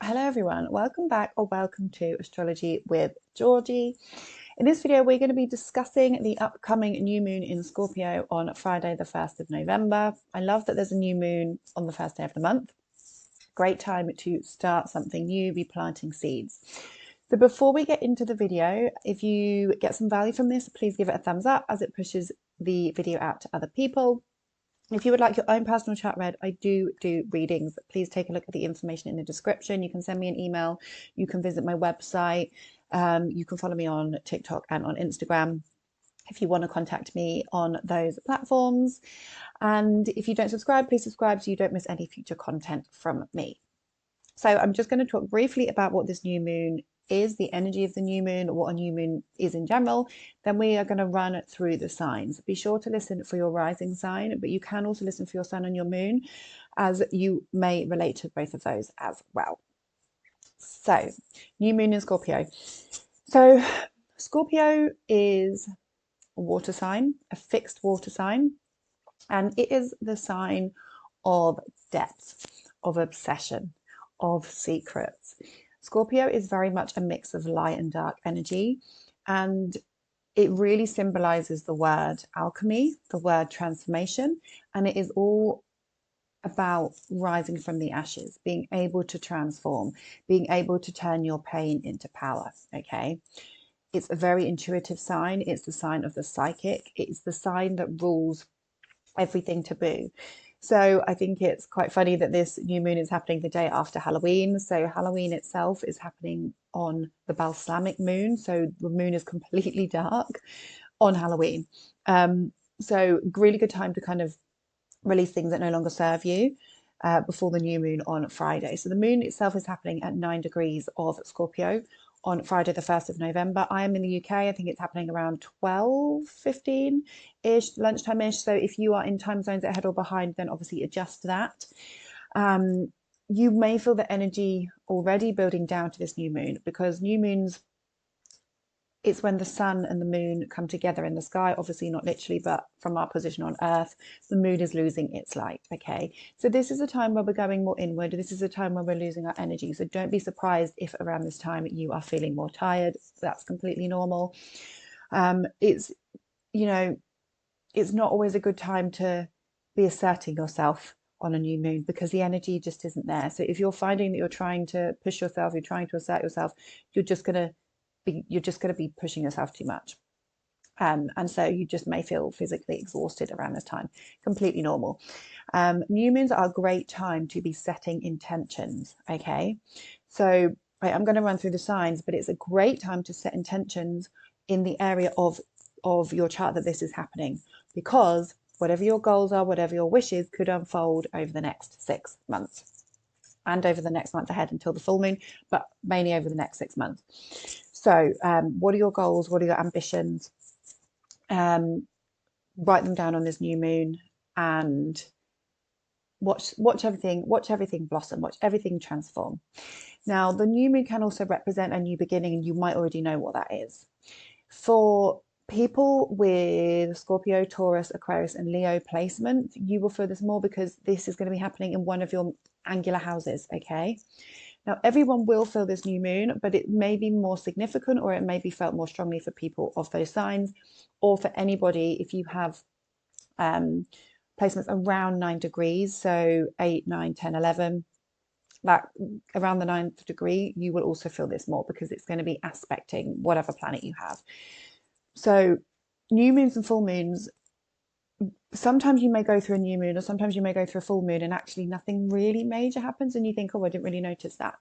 Hello everyone, welcome back or welcome to Astrology with Georgie. In this video, we're going to be discussing the upcoming new moon in Scorpio on Friday, the 1st of November. I love that there's a new moon on the first day of the month. Great time to start something new, be planting seeds. So before we get into the video, if you get some value from this, please give it a thumbs up as it pushes the video out to other people. If you would like your own personal chart read, I do readings. Please take a look at the information in the description. You can send me an email. You can visit my website. You can follow me on TikTok and on Instagram if you want to contact me on those platforms. And if you don't subscribe, please subscribe so you don't miss any future content from me. So I'm just going to talk briefly about what this new moon is, the energy of the new moon, what a new moon is in general. Then we are going to run through the signs. Be sure to listen for your rising sign, but you can also listen for your sun and your moon, as you may relate to both of those as well. So, new moon in Scorpio. So, Scorpio is a water sign, a fixed water sign, and it is the sign of depth, of obsession, of secrets. Scorpio is very much a mix of light and dark energy, and it really symbolizes the word alchemy, the word transformation, and it is all about rising from the ashes, being able to transform, being able to turn your pain into power. Okay. It's a very intuitive sign. It's the sign of the psychic. It's the sign that rules everything taboo. So I think it's quite funny that this new moon is happening the day after Halloween. So Halloween itself is happening on the balsamic moon. So the moon is completely dark on Halloween. So really good time to kind of release things that no longer serve you before the new moon on Friday. So the moon itself is happening at 9 degrees of Scorpio on Friday, the 1st of November. I am in the UK. I think it's happening around 12:15-ish, lunchtime-ish. So if you are in time zones ahead or behind, then obviously adjust that. You may feel the energy already building down to this new moon, because new moons, it's when the sun and the moon come together in the sky, obviously not literally, but from our position on Earth, the moon is losing its light. Okay, so this is a time where we're going more inward. This is a time where we're losing our energy. So don't be surprised if around this time you are feeling more tired. That's completely normal. It's, you know, it's not always a good time to be asserting yourself on a new moon, because the energy just isn't there. So if you're finding that you're trying to push yourself, you're trying to assert yourself, you're just going to be pushing yourself too much. And so you just may feel physically exhausted around this time. Completely normal. New moons are a great time to be setting intentions. Okay, so I'm going to run through the signs, but it's a great time to set intentions in the area of your chart that this is happening, because whatever your goals are, whatever your wishes, could unfold over the next 6 months and over the next month ahead until the full moon, but mainly over the next 6 months. So what are your goals? What are your ambitions? Write them down on this new moon and watch everything blossom, watch everything transform. Now, the new moon can also represent a new beginning, and you might already know what that is. For people with Scorpio, Taurus, Aquarius, and Leo placement, you will feel this more because this is going to be happening in one of your angular houses. Okay. Now, everyone will feel this new moon, but it may be more significant, or it may be felt more strongly for people of those signs, or for anybody if you have placements around 9 degrees, so 8, 9, 10, 11, that around the 9th degree, you will also feel this more because it's going to be aspecting whatever planet you have. So new moons and full moons, sometimes you may go through a new moon, or sometimes you may go through a full moon and actually nothing really major happens, and you think, oh, I didn't really notice that.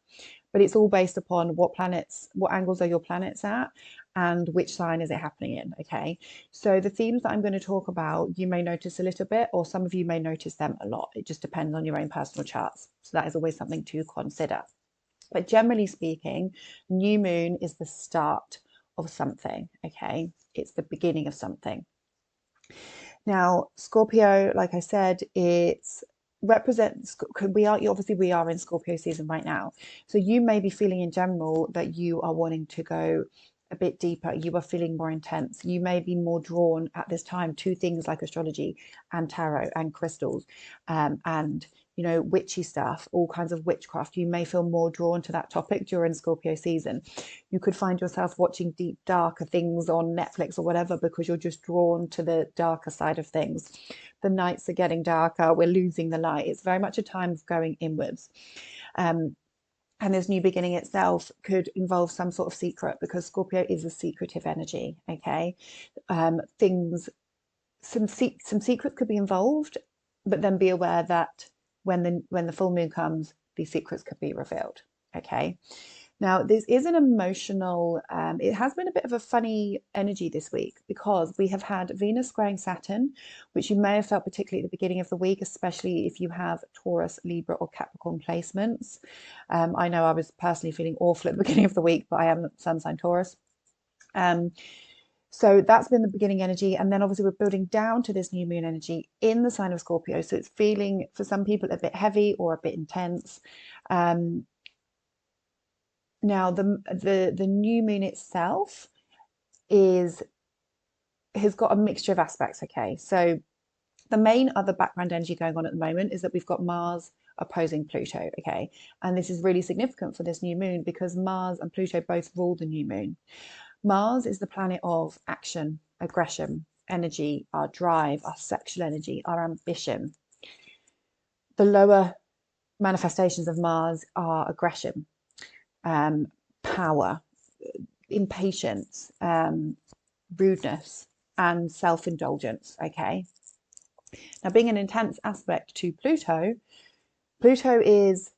But it's all based upon what angles are your planets at, and which sign is it happening in. Okay, so the themes that I'm going to talk about, you may notice a little bit, or some of you may notice them a lot. It just depends on your own personal charts. So that is always something to consider. But generally speaking, new moon is the start of something. Okay, it's the beginning of something. Now, Scorpio, like I said, it's represents, we are in Scorpio season right now. So you may be feeling in general that you are wanting to go a bit deeper. You are feeling more intense. You may be more drawn at this time to things like astrology and tarot and crystals, and you know, witchy stuff, all kinds of witchcraft, you may feel more drawn to that topic during Scorpio season. You could find yourself watching deep, darker things on Netflix or whatever because you're just drawn to the darker side of things. The nights are getting darker, we're losing the light. It's very much a time of going inwards. And this new beginning itself could involve some sort of secret, because Scorpio is a secretive energy, okay? Some secrets could be involved, but then be aware that when the full moon comes, these secrets could be revealed, okay? Now, this is an emotional, it has been a bit of a funny energy this week, because we have had Venus squaring Saturn, which you may have felt particularly at the beginning of the week, especially if you have Taurus, Libra or Capricorn placements. I know I was personally feeling awful at the beginning of the week, but I am sun sign Taurus. So that's been the beginning energy. And then obviously we're building down to this new moon energy in the sign of Scorpio. So it's feeling, for some people, a bit heavy or a bit intense. Now, the new moon itself has got a mixture of aspects, okay? So the main other background energy going on at the moment is that we've got Mars opposing Pluto, okay? And this is really significant for this new moon because Mars and Pluto both rule the new moon. Mars is the planet of action, aggression, energy, our drive, our sexual energy, our ambition. The lower manifestations of Mars are aggression, power, impatience, rudeness, and self-indulgence, okay? Now, being an intense aspect to Pluto, Pluto is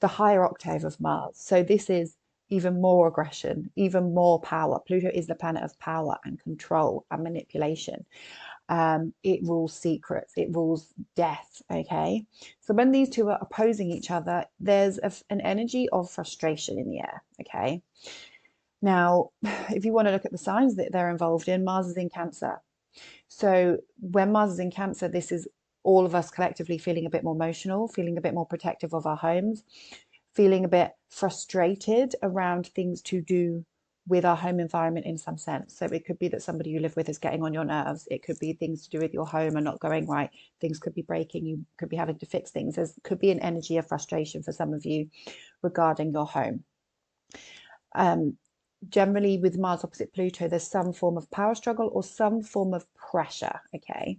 the higher octave of Mars. So this is even more aggression, even more power. Pluto is the planet of power and control and manipulation. It rules secrets, it rules death, okay? So when these two are opposing each other, there's an energy of frustration in the air, okay? Now, if you want to look at the signs that they're involved in, Mars is in Cancer. So when Mars is in Cancer, this is all of us collectively feeling a bit more emotional, feeling a bit more protective of our homes, feeling a bit frustrated around things to do with our home environment in some sense. So it could be that somebody you live with is getting on your nerves. It could be things to do with your home are not going right. Things could be breaking. You could be having to fix things. There could be an energy of frustration for some of you regarding your home. Generally, with Mars opposite Pluto, there's some form of power struggle or some form of pressure, okay?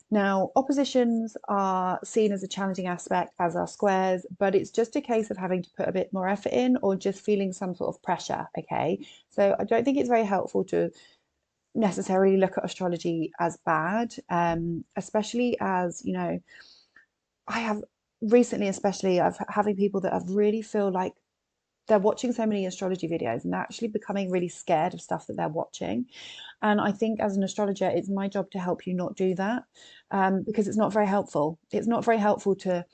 Now, oppositions are seen as a challenging aspect, as are squares, but it's just a case of having to put a bit more effort in or just feeling some sort of pressure, okay? So I don't think it's very helpful to necessarily look at astrology as bad, especially as, you know, I have recently, especially, I've having people that have really feel like they're watching so many astrology videos and they're actually becoming really scared of stuff that they're watching. And I think as an astrologer, it's my job to help you not do that, because it's not very helpful. It's not very helpful to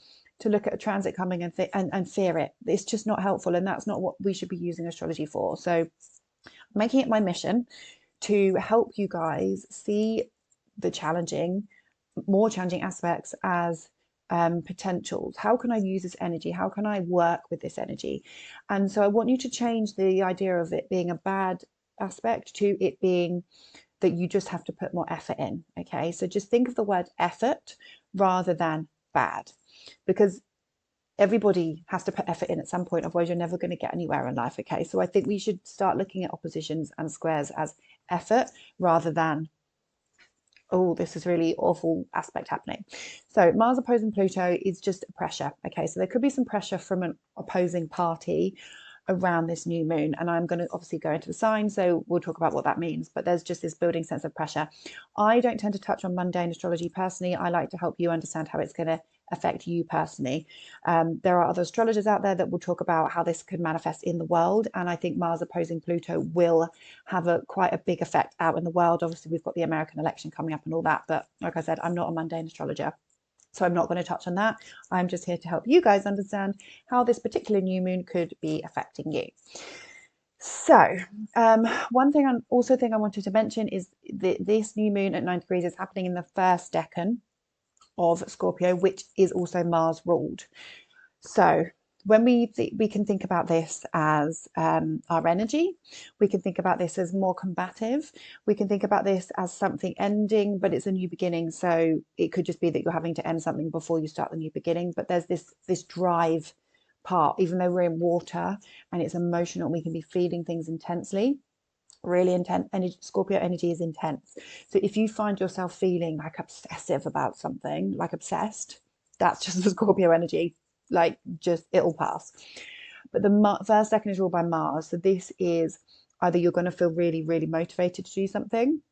look at a transit coming and fear it. It's just not helpful. And that's not what we should be using astrology for. So I'm making it my mission to help you guys see the more challenging aspects as potentials. How can I use this energy? How can I work with this energy? And so I want you to change the idea of it being a bad aspect to it being that you just have to put more effort in, okay? So just think of the word effort rather than bad, because everybody has to put effort in at some point, otherwise you're never going to get anywhere in life, okay? So I think we should start looking at oppositions and squares as effort rather than, oh, this is really awful aspect happening. So Mars opposing Pluto is just pressure, okay? So there could be some pressure from an opposing party around this new moon, and I'm going to obviously go into the sign, so we'll talk about what that means, but there's just this building sense of pressure. I don't tend to touch on mundane astrology personally. I like to help you understand how it's going to affect you personally. There are other astrologers out there that will talk about how this could manifest in the world, and I think Mars opposing Pluto will have quite a big effect out in the world. Obviously we've got the American election coming up and all that, but like I said, I'm not a mundane astrologer, so I'm not going to touch on that. I'm just here to help you guys understand how this particular new moon could be affecting you. So one thing I wanted to mention is that this new moon at 9 degrees is happening in the first decan of Scorpio, which is also Mars ruled. So when we can think about this as our energy. We can think about this as more combative. We can think about this as something ending, but it's a new beginning. So it could just be that you're having to end something before you start the new beginning. But there's this drive part, even though we're in water and it's emotional, we can be feeling things intensely, really intense. Energy, Scorpio energy is intense. So if you find yourself feeling like obsessive about something, like obsessed, that's just the Scorpio energy. Like, just, it'll pass. But the first second is ruled by Mars. So this is either you're going to feel really, really motivated to do something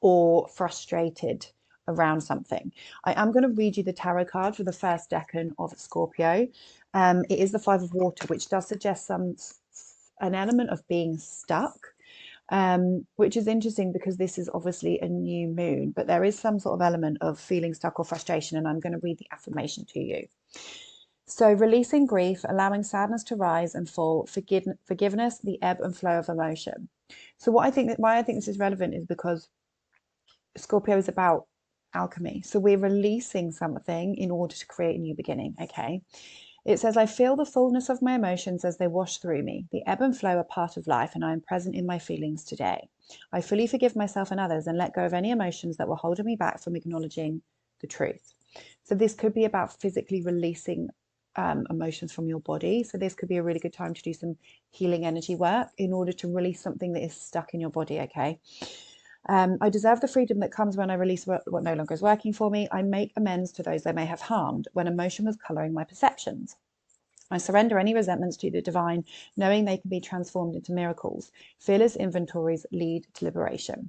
or frustrated around something. I am going to read you the tarot card for the first decan of Scorpio. It is the Five of Water, which does suggest an element of being stuck, which is interesting because this is obviously a new moon, but there is some sort of element of feeling stuck or frustration, and I'm going to read the affirmation to you. So, releasing grief, allowing sadness to rise and fall, forgiveness, the ebb and flow of emotion. So why I think this is relevant is because Scorpio is about alchemy. So we're releasing something in order to create a new beginning. Okay. It says, I feel the fullness of my emotions as they wash through me. The ebb and flow are part of life, and I am present in my feelings today. I fully forgive myself and others and let go of any emotions that were holding me back from acknowledging the truth. So this could be about physically releasing emotions from your body. So this could be a really good time to do some healing energy work in order to release something that is stuck in your body. Okay. I deserve the freedom that comes when I release what no longer is working for me. I make amends to those I may have harmed when emotion was colouring my perceptions. I surrender any resentments to the divine, knowing they can be transformed into miracles. Fearless inventories lead to liberation.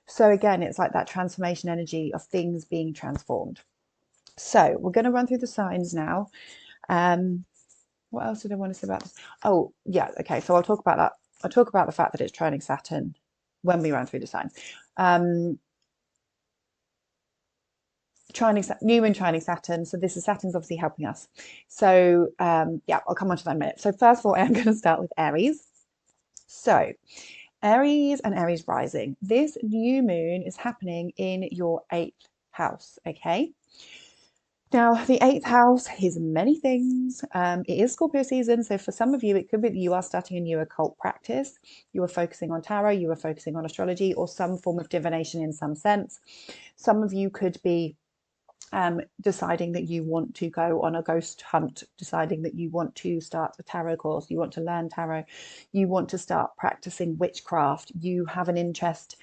So again, it's like that transformation energy of things being transformed. So we're going to run through the signs now. What else did I want to say about this? Oh, yeah. Okay. So I'll talk about that. I'll talk about the fact that it's trining Saturn when we run through the signs. New moon trining Saturn. So this is Saturn's obviously helping us. So yeah, I'll come on to that in a minute. So first of all, I'm going to start with Aries. So Aries and Aries rising. This new moon is happening in your 8th house. Okay. Now, the 8th house is many things. It is Scorpio season. So for some of you, it could be that you are starting a new occult practice. You are focusing on tarot, you are focusing on astrology, or some form of divination in some sense. Some of you could be deciding that you want to go on a ghost hunt, deciding that you want to start a tarot course, you want to learn tarot, you want to start practicing witchcraft, you have an interest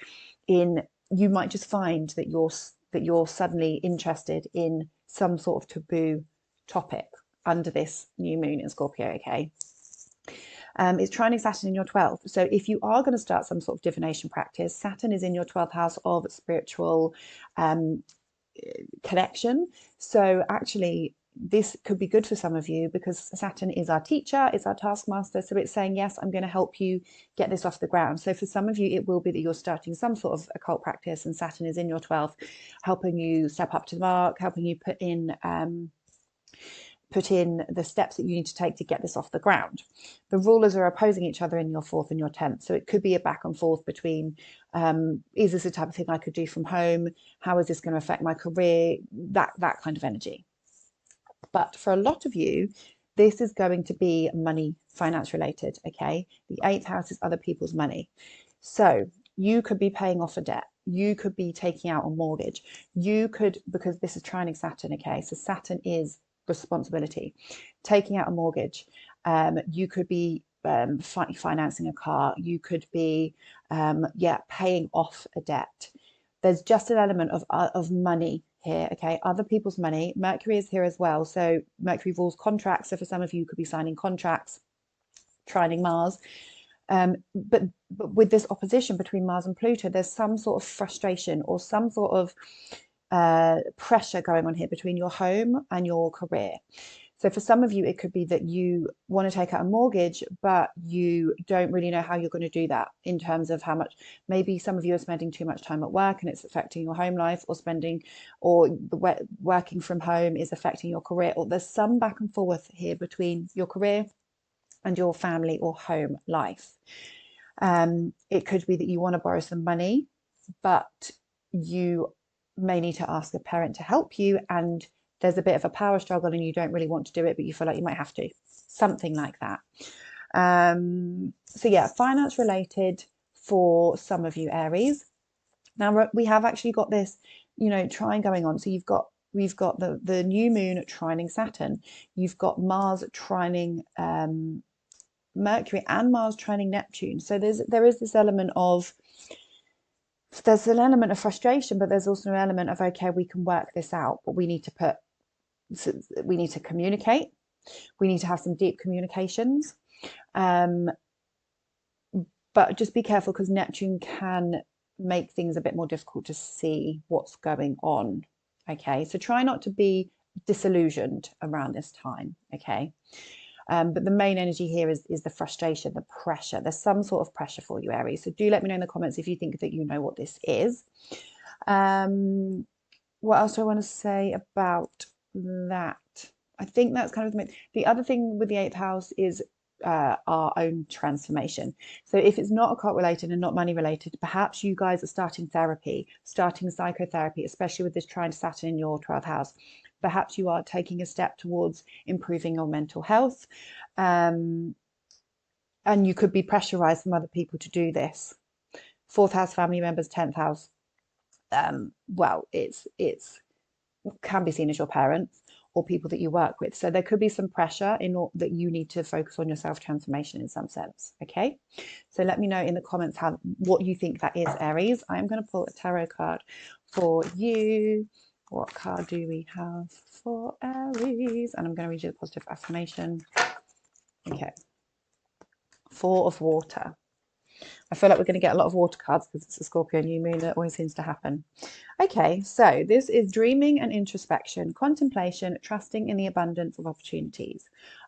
in, you might just find that you're suddenly interested in some sort of taboo topic under this new moon in Scorpio. Okay. It's trining Saturn in your 12th. So if you are going to start some sort of divination practice, Saturn is in your 12th house of spiritual connection. So actually, this could be good for some of you because Saturn is our teacher, it's our taskmaster. So it's saying, yes, I'm going to help you get this off the ground. So for some of you, it will be that you're starting some sort of occult practice and Saturn is in your 12th, helping you step up to the mark, helping you put in the steps that you need to take to get this off the ground. The rulers are opposing each other in your 4th and your 10th. So it could be a back and forth between, is this the type of thing I could do from home? How is this going to affect my career? That kind of energy. But for a lot of you, this is going to be money, finance related. Okay. The 8th house is other people's money. So you could be paying off a debt. You could be taking out a mortgage. You could, because this is trining Saturn. Okay. So Saturn is responsibility, taking out a mortgage. You could be financing a car. You could be paying off a debt. There's just an element of money here. Okay, other people's money. Mercury is here as well, so Mercury rules contracts. So for some of you, could be signing contracts, trining Mars. But with this opposition between Mars and Pluto, there's some sort of frustration or some sort of pressure going on here between your home and your career. So for some of you, it could be that you want to take out a mortgage, but you don't really know how you're going to do that in terms of how much. Maybe some of you are spending too much time at work and it's affecting your home life, or working from home is affecting your career, or there's some back and forth here between your career and your family or home life. It could be that you want to borrow some money, but you may need to ask a parent to help you, and there's a bit of a power struggle and you don't really want to do it, but you feel like you might have to. something like that. So yeah, finance related for some of you Aries. Now we have actually got this, trine going on. So we've got the new moon trining Saturn. You've got Mars trining Mercury, and Mars trining Neptune. So there's an element of frustration, but there's also an element of, okay, we can work this out, but we need to communicate. We need to have some deep communications. But just be careful, because Neptune can make things a bit more difficult to see what's going on. Okay, so try not to be disillusioned around this time. Okay, but the main energy here is the frustration, the pressure. There's some sort of pressure for you, Aries. So do let me know in the comments if you think that you know what this is. What else do I want to say about that? I think that's kind of the other thing with the 8th house is our own transformation. So if it's not occult related and not money related, perhaps you guys are starting therapy, starting psychotherapy, especially with this trine Saturn in your 12th house. Perhaps you are taking a step towards improving your mental health, and you could be pressurized from other people to do this. 4th house, family members, 10th house. Well, it's can be seen as your parents or people that you work with. So there could be some pressure that you need to focus on your self-transformation in some sense. Okay, so let me know in the comments what you think that is, Aries. I'm going to pull a tarot card for you. What card do we have for Aries? And I'm going to read you the positive affirmation. Okay, 4 of water. I feel like we're going to get a lot of water cards because it's a Scorpio new moon. That always seems to happen. Okay, so this is dreaming and introspection, contemplation, trusting in the abundance of opportunities.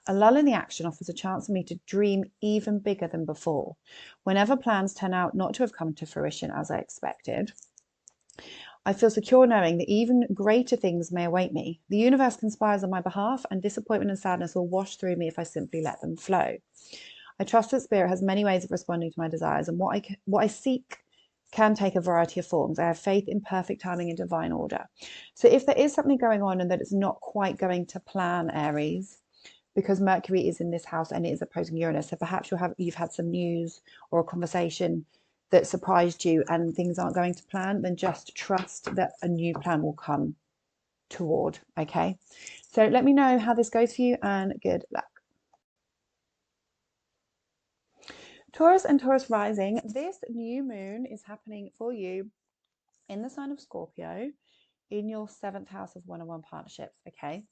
A lull in the action offers a chance for me to dream even bigger than before. Whenever plans turn out not to have come to fruition as I expected, I feel secure knowing that even greater things may await me. The universe conspires on my behalf, and disappointment and sadness will wash through me if I simply let them flow. I trust that Spirit has many ways of responding to my desires, and what I seek can take a variety of forms. I have faith in perfect timing and divine order. So if there is something going on and that it's not quite going to plan, Aries, because Mercury is in this house and it is opposing Uranus, so perhaps you've had some news or a conversation that surprised you and things aren't going to plan, then just trust that a new plan will come toward. Okay, so let me know how this goes for you, and good luck. Taurus and Taurus rising, this new moon is happening for you in the sign of Scorpio in your 7th house of one-on-one partnerships. Okay,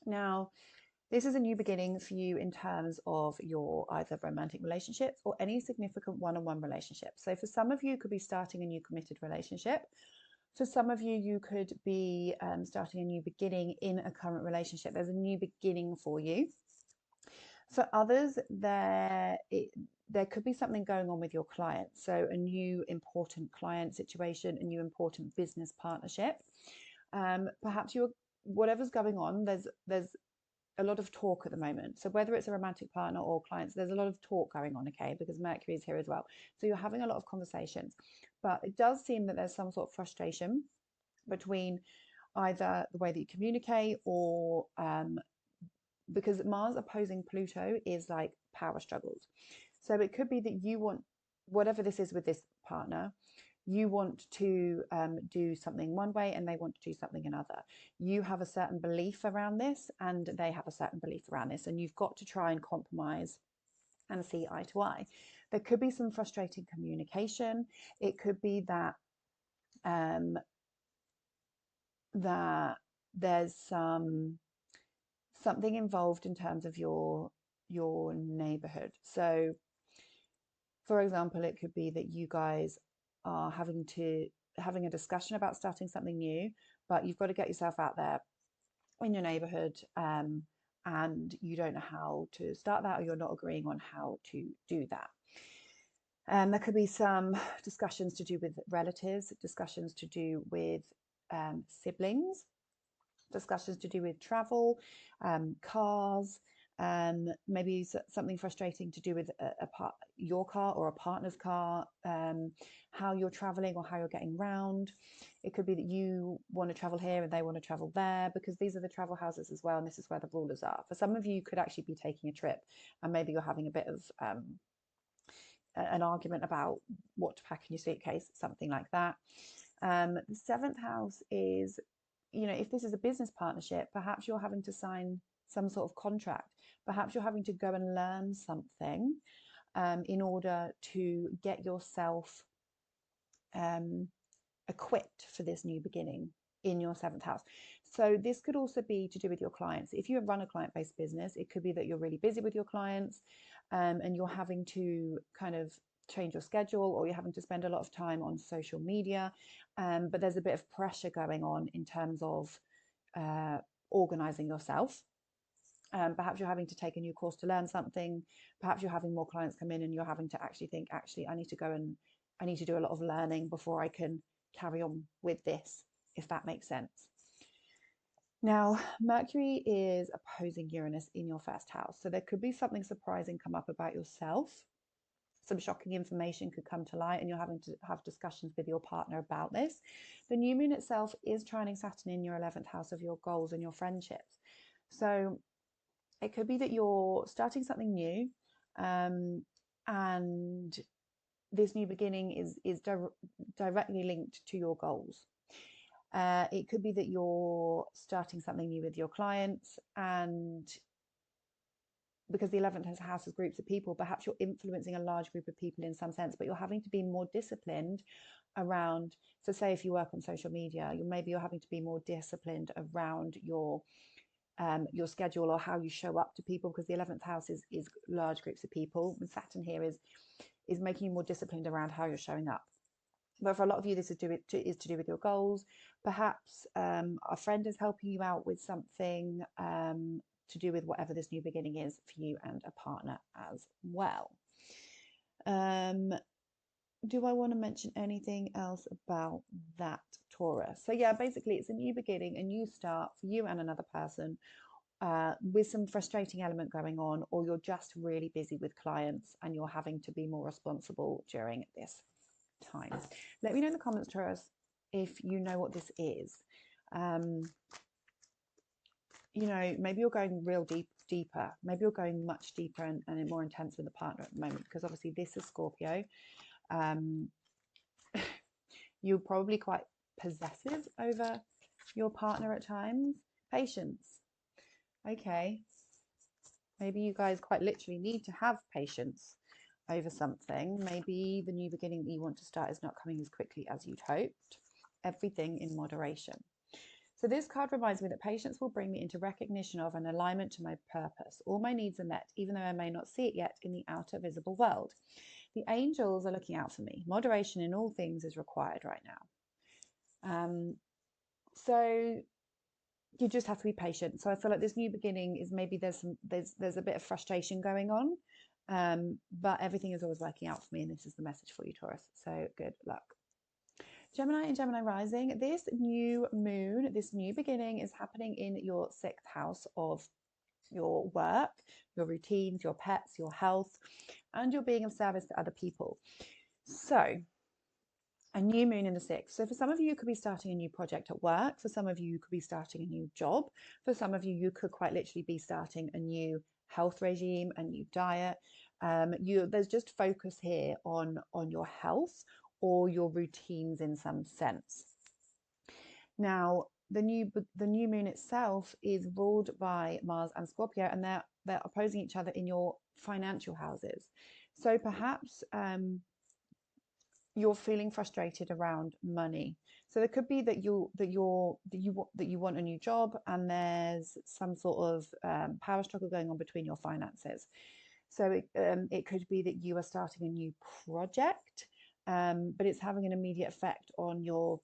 now this is a new beginning for you in terms of your either romantic relationships or any significant one-on-one relationships. So for some of you, you could be starting a new committed relationship. For some of you, you could be starting a new beginning in a current relationship. There's a new beginning for you. For others, there could be something going on with your client. So a new important client situation, a new important business partnership. Perhaps whatever's going on, there's a lot of talk at the moment. So whether it's a romantic partner or clients, there's a lot of talk going on, okay, because Mercury is here as well. So you're having a lot of conversations, but it does seem that there's some sort of frustration between either the way that you communicate or because Mars opposing Pluto is like power struggles. So it could be that you want, whatever this is with this partner, you want to do something one way and they want to do something another. You have a certain belief around this and they have a certain belief around this, and you've got to try and compromise and see eye to eye. There could be some frustrating communication. It could be that that there's something involved in terms of your neighborhood. So for example, it could be that you guys are having a discussion about starting something new, but you've got to get yourself out there in your neighborhood, and you don't know how to start that, or you're not agreeing on how to do that. There could be some discussions to do with relatives, discussions to do with siblings, discussions to do with travel, cars, Maybe something frustrating to do with your car or a partner's car, how you're traveling or how you're getting round. It could be that you want to travel here and they want to travel there, because these are the travel houses as well, and this is where the rulers are. For some of you, you could actually be taking a trip, and maybe you're having a bit of an argument about what to pack in your suitcase, something like that. The seventh house is, if this is a business partnership, perhaps you're having to sign some sort of contract. Perhaps you're having to go and learn something in order to get yourself equipped for this new beginning in your seventh house. So this could also be to do with your clients. If you run a client-based business, it could be that you're really busy with your clients and you're having to kind of change your schedule, or you're having to spend a lot of time on social media, but there's a bit of pressure going on in terms of organizing yourself. Perhaps you're having to take a new course to learn something. Perhaps you're having more clients come in and you're having to actually think, I need to go and I need to do a lot of learning before I can carry on with this, if that makes sense. Now, Mercury is opposing Uranus in your first house. So there could be something surprising come up about yourself. Some shocking information could come to light and you're having to have discussions with your partner about this. The new moon itself is trining Saturn in your 11th house of your goals and your friendships. So it could be that you're starting something new, and this new beginning is directly linked to your goals. It could be that you're starting something new with your clients, and because the 11th house is groups of people, perhaps you're influencing a large group of people in some sense, but you're having to be more disciplined around. So say if you work on social media, maybe you're having to be more disciplined around your schedule or how you show up to people, because the 11th house is large groups of people, and Saturn here is making you more disciplined around how you're showing up. But for a lot of you, this is to do with your goals. Perhaps a friend is helping you out with something to do with whatever this new beginning is for you and a partner as well. Do I want to mention anything else about that, Taurus? So yeah, basically it's a new beginning, a new start for you and another person, with some frustrating element going on, or you're just really busy with clients and you're having to be more responsible during this time. Let me know in the comments, Taurus, if you know what this is. Maybe you're going real deeper. Maybe you're going much deeper and more intense with a partner at the moment, because obviously this is Scorpio. You're probably quite possessive over your partner at times. Patience. Okay. Maybe you guys quite literally need to have patience over something. Maybe the new beginning that you want to start is not coming as quickly as you'd hoped. Everything in moderation. So this card reminds me that patience will bring me into recognition of an alignment to my purpose. All my needs are met, even though I may not see it yet in the outer visible world. The angels are looking out for me. Moderation in all things is required right now. So you just have to be patient. So I feel like this new beginning is maybe there's a bit of frustration going on, but everything is always working out for me, and this is the message for you, Taurus. So good luck. Gemini and Gemini rising, this new moon, this new beginning is happening in your 6th house of your work, your routines, your pets, your health, and your being of service to other people. So a new moon in the 6th. So for some of you, you could be starting a new project at work. For some of you, you could be starting a new job. For some of you, you could quite literally be starting a new health regime, a new diet. There's just focus here on your health or your routines in some sense. Now, the new moon itself is ruled by Mars and Scorpio, and they're opposing each other in your financial houses. So perhaps you're feeling frustrated around money. So it could be that you want a new job, and there's some sort of power struggle going on between your finances. So it could be that you are starting a new project, but it's having an immediate effect on your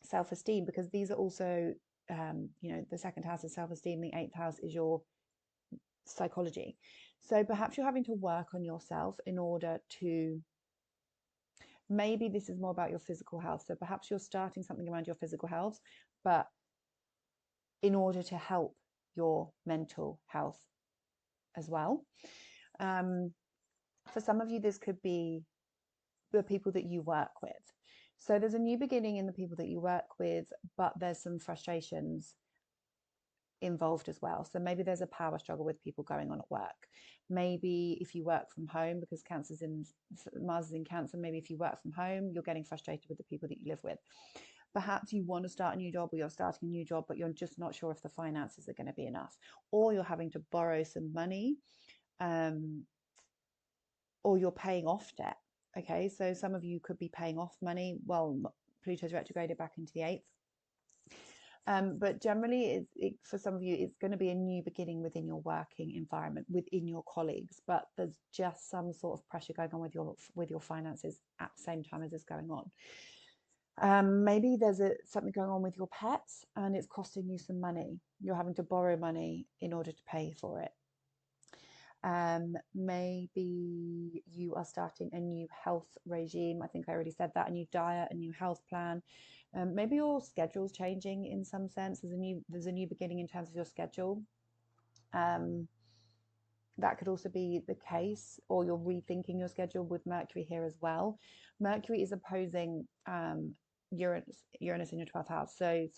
self-esteem, because these are also, the 2nd house is self-esteem, the 8th house is your psychology. So perhaps you're having to work on yourself in order to, maybe this is more about your physical health. So perhaps you're starting something around your physical health, but in order to help your mental health as well. For some of you, this could be the people that you work with. So there's a new beginning in the people that you work with, but there's some frustrations involved as well. So maybe there's a power struggle with people going on at work. Maybe if you work from home, because Mars is in Cancer, maybe if you work from home, you're getting frustrated with the people that you live with. Perhaps you want to start a new job, or you're starting a new job, but you're just not sure if the finances are going to be enough, or you're having to borrow some money, or you're paying off debt. Okay, so some of you could be paying off money. Well, Pluto's retrograded back into the 8th. But generally, for some of you, it's going to be a new beginning within your working environment, within your colleagues. But there's just some sort of pressure going on with your finances at the same time as this going on. Maybe there's something going on with your pets, and it's costing you some money. You're having to borrow money in order to pay for it. Maybe you are starting a new health regime. I think I already said that. A new diet, a new health plan. Maybe your schedule's changing in some sense. There's a new beginning in terms of your schedule. That could also be the case, or you're rethinking your schedule with Mercury here as well. Mercury is opposing Uranus in your 12th house. So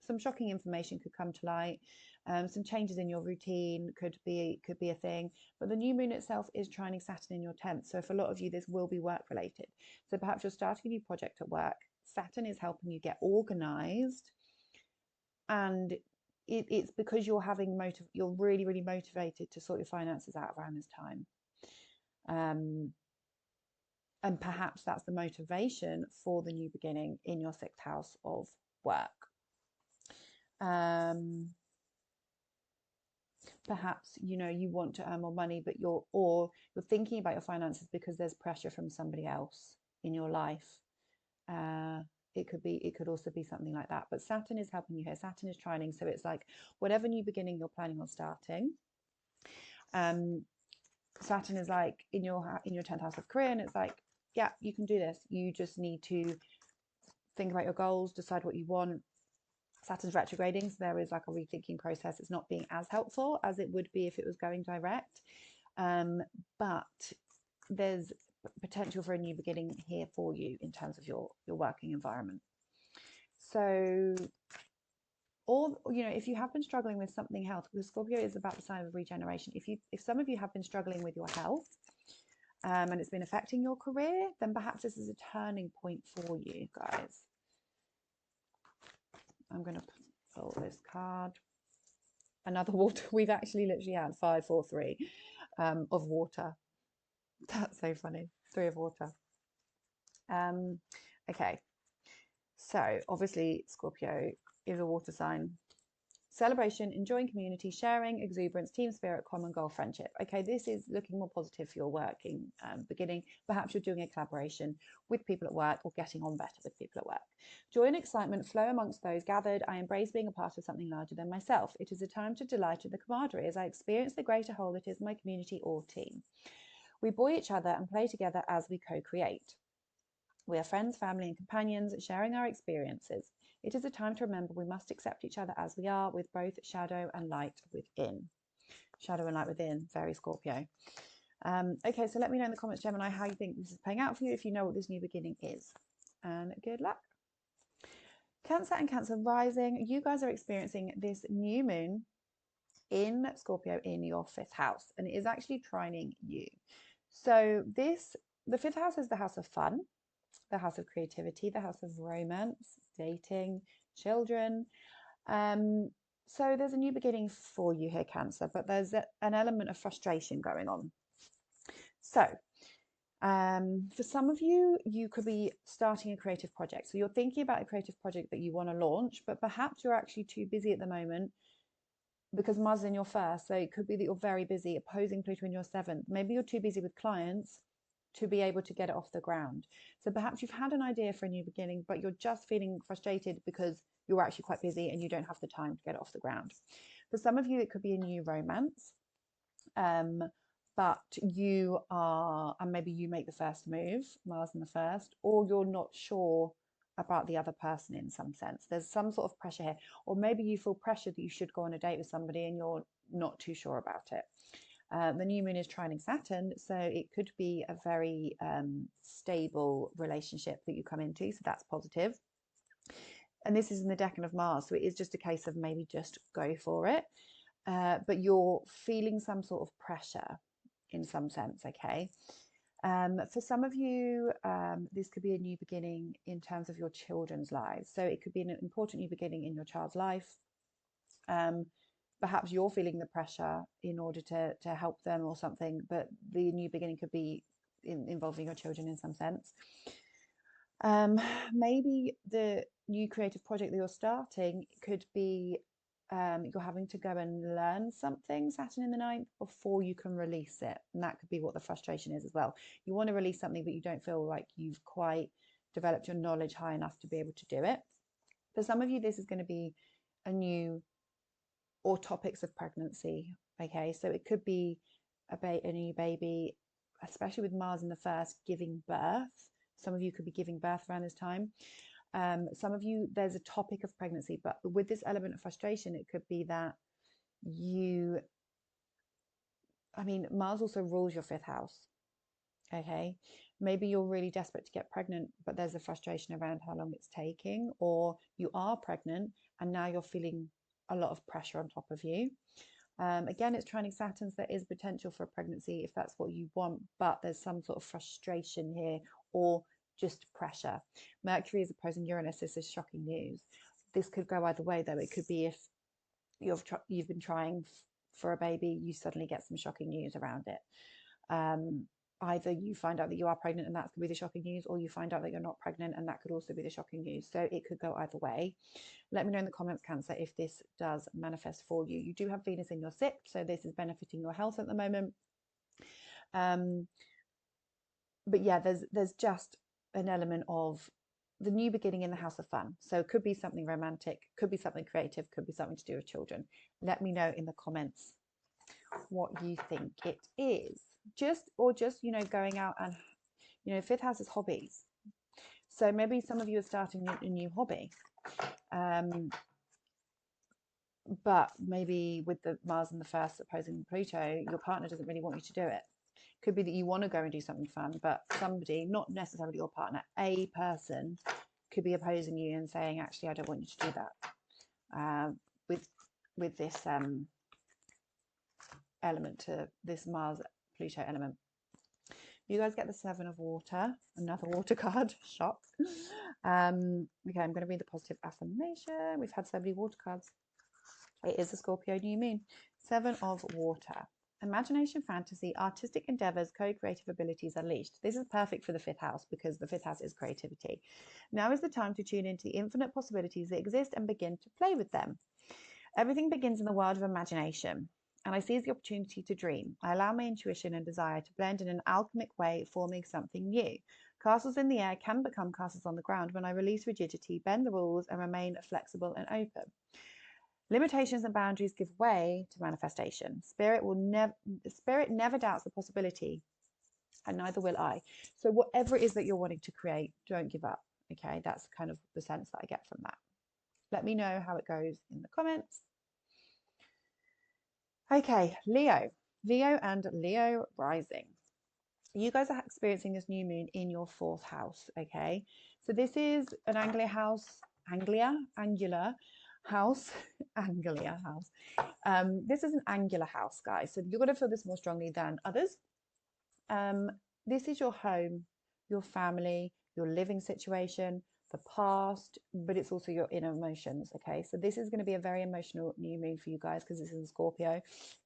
some shocking information could come to light. Some changes in your routine could be a thing. But the new moon itself is trining Saturn in your 10th. So for a lot of you, this will be work related. So perhaps you're starting a new project at work. Saturn is helping you get organized, and it's because you're really, really motivated to sort your finances out around this time. And perhaps that's the motivation for the new beginning in your 6th house of work. Perhaps you want to earn more money, but you're thinking about your finances because there's pressure from somebody else in your life. It could also be something like that. But Saturn is helping you here. Saturn is trining, so it's like whatever new beginning you're planning on starting. Saturn is like in your 10th house of career, and it's like, yeah, you can do this. You just need to think about your goals, decide what you want. Saturn's retrograding, so there is like a rethinking process. It's not being as helpful as it would be if it was going direct, but there's potential for a new beginning here for you in terms of your working environment. So, if you have been struggling with something health, because Scorpio is about the sign of regeneration. If some of you have been struggling with your health, and it's been affecting your career, then perhaps this is a turning point for you guys. I'm going to pull this card. Another water. We've actually literally had 5, 4, 3 of water. That's so funny. 3 of water. Okay. So obviously Scorpio is a water sign. Celebration, enjoying community, sharing, exuberance, team spirit, common goal, friendship. Okay, this is looking more positive for your working beginning. Perhaps you're doing a collaboration with people at work or getting on better with people at work. Joy and excitement flow amongst those gathered. I embrace being a part of something larger than myself. It is a time to delight in the camaraderie as I experience the greater whole that is my community or team. We buoy each other and play together as we co-create. We are friends, family, and companions, sharing our experiences. It is a time to remember we must accept each other as we are, with both shadow and light within. Shadow and light within, very Scorpio. Okay, so let me know in the comments, Gemini, how you think this is playing out for you, if you know what this new beginning is. And good luck. Cancer and Cancer rising, you guys are experiencing this new moon in Scorpio in your 5th house, and it is actually trining you. So the 5th house is the house of fun, the house of creativity, the house of romance, dating, children. So there's a new beginning for you here, Cancer, but there's an element of frustration going on. So for some of you, you could be starting a creative project. So you're thinking about a creative project that you want to launch, but perhaps you're actually too busy at the moment because Mars is in your 1st. So it could be that you're very busy, opposing Pluto in your 7th. Maybe you're too busy with clients to be able to get it off the ground. So perhaps you've had an idea for a new beginning, but you're just feeling frustrated because you're actually quite busy and you don't have the time to get it off the ground. For some of you, it could be a new romance, but you are, and maybe you make the first move, Mars in the 1st, or you're not sure about the other person in some sense. There's some sort of pressure here, or maybe you feel pressure that you should go on a date with somebody and you're not too sure about it. The new moon is trining Saturn, so it could be a very stable relationship that you come into, so that's positive. And this is in the decan of Mars, so it is just a case of maybe just go for it. But you're feeling some sort of pressure in some sense, okay? For some of you, this could be a new beginning in terms of your children's lives. So it could be an important new beginning in your child's life. Perhaps you're feeling the pressure in order to help them or something, but the new beginning could be involving your children in some sense. Maybe the new creative project that you're starting could be you're having to go and learn something, Saturn in the ninth, before you can release it. And that could be what the frustration is as well. You want to release something, but you don't feel like you've quite developed your knowledge high enough to be able to do it. For some of you, this is going to be a new or topics of pregnancy. Okay, so it could be a new baby, especially with Mars in the first, giving birth. Some of you could be giving birth around this time. Some of you, there's a topic of pregnancy, but with this element of frustration, it could be that Mars also rules your fifth house. Okay, maybe you're really desperate to get pregnant, but there's a frustration around how long it's taking, or you are pregnant and now you're feeling a lot of pressure on top of you. Again, it's trining Saturn, so there is potential for a pregnancy if that's what you want, but there's some sort of frustration here or just pressure. Mercury is opposing Uranus. This is shocking news. This could go either way, though. It could be if you've been trying for a baby, you suddenly get some shocking news around it. Either you find out that you are pregnant and that's going to be the shocking news, or you find out that you're not pregnant and that could also be the shocking news. So it could go either way. Let me know in the comments, Cancer, if this does manifest for you. You do have Venus in your sixth, so this is benefiting your health at the moment. But yeah, there's just an element of the new beginning in the house of fun. So it could be something romantic, could be something creative, could be something to do with children. Let me know in the comments what you think it is. Just going out and, fifth house is hobbies. So maybe some of you are starting a new hobby. But maybe with the Mars in the first opposing Pluto, your partner doesn't really want you to do it. Could be that you want to go and do something fun, but somebody, not necessarily your partner, a person could be opposing you and saying, actually, I don't want you to do that. With this element to this Mars Pluto element. You guys get the Seven of Water, another water card. Shock. Okay, I'm going to read the positive affirmation. We've had so many water cards. It is a Scorpio new moon. Seven of Water. Imagination, fantasy, artistic endeavors, co-creative abilities unleashed. This is perfect for the fifth house because the fifth house is creativity. Now is the time to tune into the infinite possibilities that exist and begin to play with them. Everything begins in the world of imagination, and I seize the opportunity to dream. I allow my intuition and desire to blend in an alchemic way, forming something new. Castles in the air can become castles on the ground when I release rigidity, bend the rules, and remain flexible and open. Limitations and boundaries give way to manifestation. Spirit never doubts the possibility, and neither will I. So whatever it is that you're wanting to create, don't give up. Okay, that's kind of the sense that I get from that. Let me know how it goes in the comments. Okay, Leo and Leo rising. You guys are experiencing this new moon in your fourth house. Okay, so this is an angular house. This is an angular house, guys. So you're going to feel this more strongly than others. This is your home, your family, your living situation, the past, but it's also your inner emotions. Okay, so this is going to be a very emotional new moon for you guys because this is in Scorpio,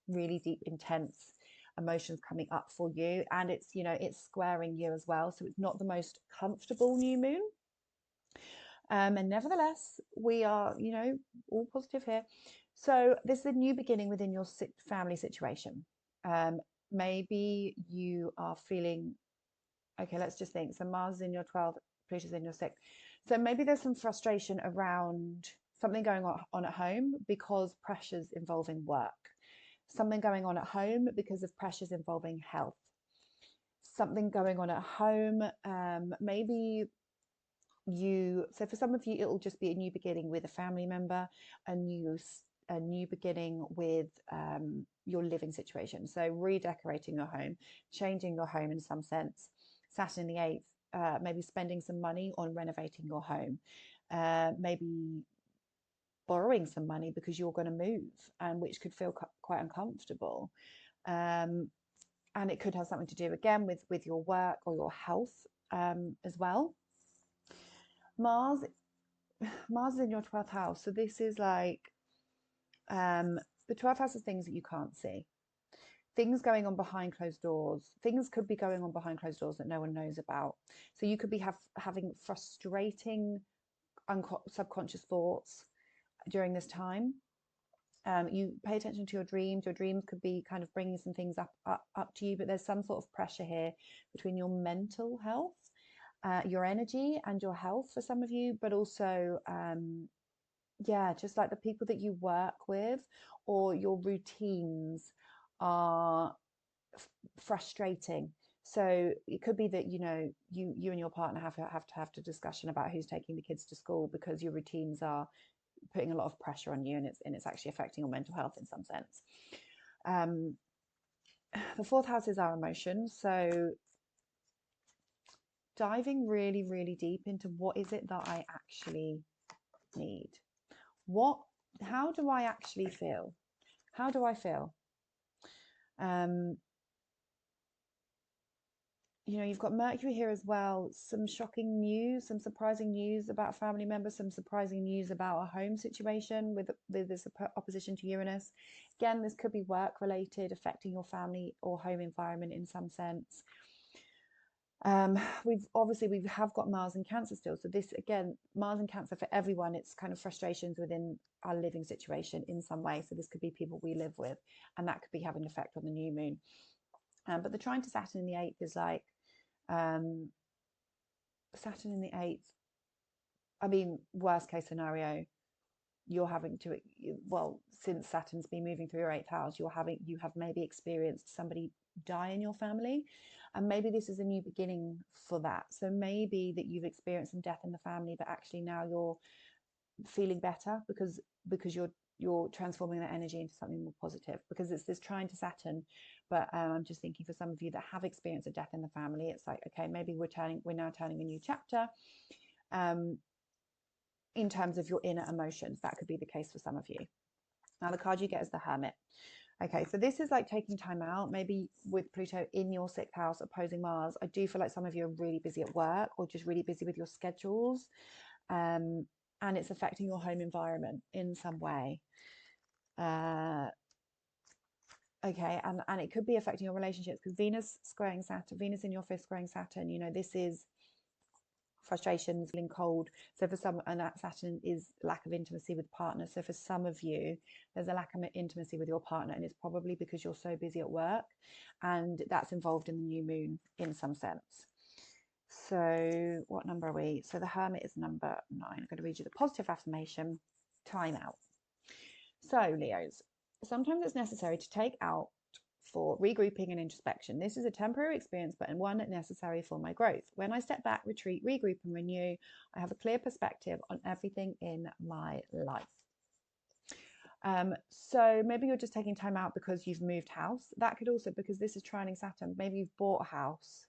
really deep, intense emotions coming up for you, and it's it's squaring you as well, so it's not the most comfortable new moon. And nevertheless, we are, all positive here. So this is a new beginning within your family situation. Maybe you are feeling, okay, let's just think. So Mars is in your 12th, Pluto's in your 6th. So maybe there's some frustration around something going on at home because pressures involving work. Something going on at home because of pressures involving health. Something going on at home, maybe so for some of you, it'll just be a new beginning with a family member, a new a new beginning with your living situation. So redecorating your home, changing your home in some sense. Saturn in the 8th, maybe spending some money on renovating your home, maybe borrowing some money because you're going to move, and which could feel quite uncomfortable. And it could have something to do again with your work or your health as well. Mars is in your 12th house, so this is like the 12th house is things that you can't see, things going on behind closed doors. Things could be going on behind closed doors that no one knows about. So you could be having frustrating subconscious thoughts during this time. You pay attention to your dreams. Your dreams could be kind of bringing some things up to you, but there's some sort of pressure here between your mental health, your energy and your health for some of you, but also yeah, just like the people that you work with or your routines are frustrating. So it could be that you and your partner have to have a discussion about who's taking the kids to school because your routines are putting a lot of pressure on you, and it's actually affecting your mental health in some sense. The 4th house is our emotions, so diving really, really deep into what is it that I actually need. How do I actually feel? How do I feel? You've got Mercury here as well. Some shocking news, some surprising news about a family member, some surprising news about a home situation with this opposition to Uranus. Again, this could be work related, affecting your family or home environment in some sense. We have got Mars and Cancer still. So this, again, Mars and Cancer for everyone, it's kind of frustrations within our living situation in some way. So this could be people we live with, and that could be having an effect on the new moon. But the trine to Saturn in the 8th is like, Saturn in the 8th, I mean, worst case scenario, you're having to, well, since Saturn's been moving through your 8th house, you have maybe experienced somebody die in your family, and maybe this is a new beginning for that. So maybe that you've experienced some death in the family, but actually now you're feeling better because you're transforming that energy into something more positive, because it's this trine to Saturn. But I'm just thinking for some of you that have experienced a death in the family, it's like, okay, maybe we're now turning a new chapter in terms of your inner emotions. That could be the case for some of you. Now the card you get is the Hermit. Okay, so this is like taking time out, maybe with Pluto in your 6th house opposing Mars. I do feel like some of you are really busy at work or just really busy with your schedules, and it's affecting your home environment in some way. Okay, and it could be affecting your relationships because Venus squaring Saturn, Venus in your 5th squaring Saturn, this is frustrations, feeling cold. So for some, and that Saturn is lack of intimacy with partners. So for some of you, there's a lack of intimacy with your partner, and it's probably because you're so busy at work, and that's involved in the new moon in some sense. So what number are we? So the Hermit is number 9. I'm going to read you the positive affirmation, time out. So Leos, sometimes it's necessary to take out for regrouping and introspection. This is a temporary experience, but one necessary for my growth. When I step back, retreat, regroup, and renew, I have a clear perspective on everything in my life. So maybe you're just taking time out because you've moved house. That could also, because this is trining Saturn, maybe you've bought a house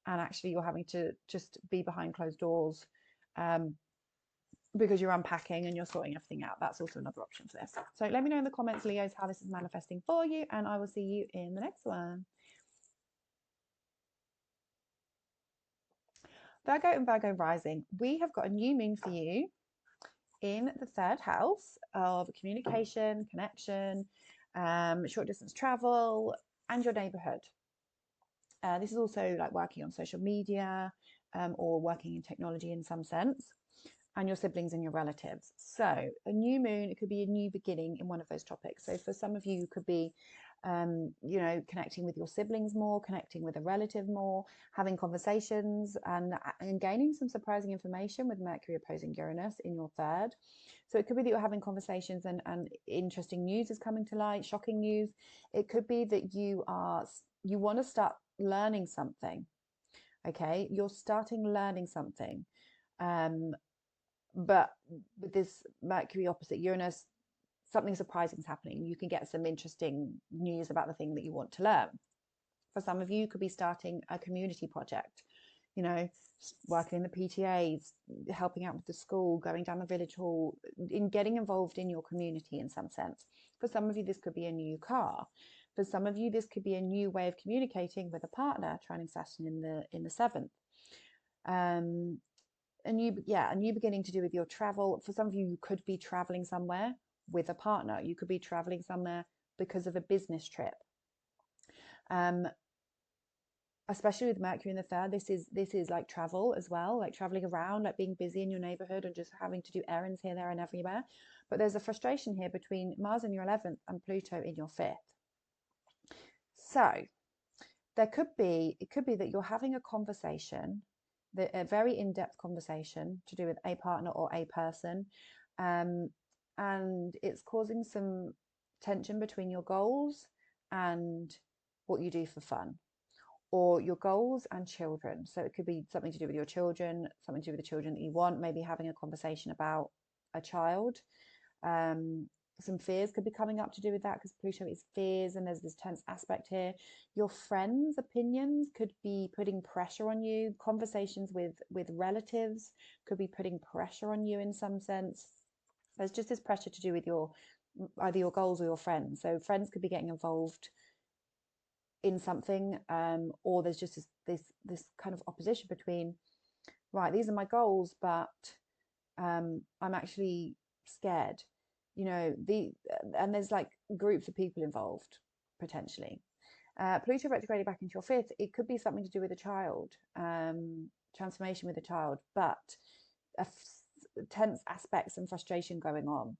and actually you're having to just be behind closed doors because you're unpacking and you're sorting everything out. That's also another option for this. So let me know in the comments, Leos, how this is manifesting for you, and I will see you in the next one. Virgo and Virgo rising, we have got a new moon for you in the 3rd house of communication, connection, short distance travel, and your neighborhood. This is also like working on social media or working in technology in some sense, and your siblings and your relatives. So a new moon, it could be a new beginning in one of those topics. So for some of you, it could be, connecting with your siblings more, connecting with a relative more, having conversations and gaining some surprising information with Mercury opposing Uranus in your 3rd. So it could be that you're having conversations and interesting news is coming to light, shocking news. It could be that you want to start learning something. Okay, you're starting learning something. But with this Mercury opposite Uranus, something surprising is happening. You can get some interesting news about the thing that you want to learn. For some of you, you could be starting a community project, you know, working in the PTAs, helping out with the school, going down the village hall, in getting involved in your community in some sense. For some of you, this could be a new car. For some of you, this could be a new way of communicating with a partner, Trine Saturn in the 7th. A new beginning to do with your travel. For some of you, you could be traveling somewhere with a partner. You could be traveling somewhere because of a business trip. Especially with Mercury in the 3rd, this is like travel as well, like traveling around, like being busy in your neighborhood and just having to do errands here, there, and everywhere. But there's a frustration here between Mars in your 11th and Pluto in your 5th. So it could be that you're having a conversation, a very in-depth conversation to do with a partner or a person, and it's causing some tension between your goals and what you do for fun, or your goals and children. So it could be something to do with your children, something to do with the children that you want, maybe having a conversation about a child. Some fears could be coming up to do with that, because Pluto is fears and there's this tense aspect here. Your friends' opinions could be putting pressure on you. Conversations with relatives could be putting pressure on you in some sense. There's just this pressure to do with either your goals or your friends. So friends could be getting involved in something, or there's just this kind of opposition between, right, these are my goals, but I'm actually scared, you know, and there's like groups of people involved potentially. Pluto retrograding back into your 5th, it could be something to do with a child, transformation with a child, but tense aspects and frustration going on.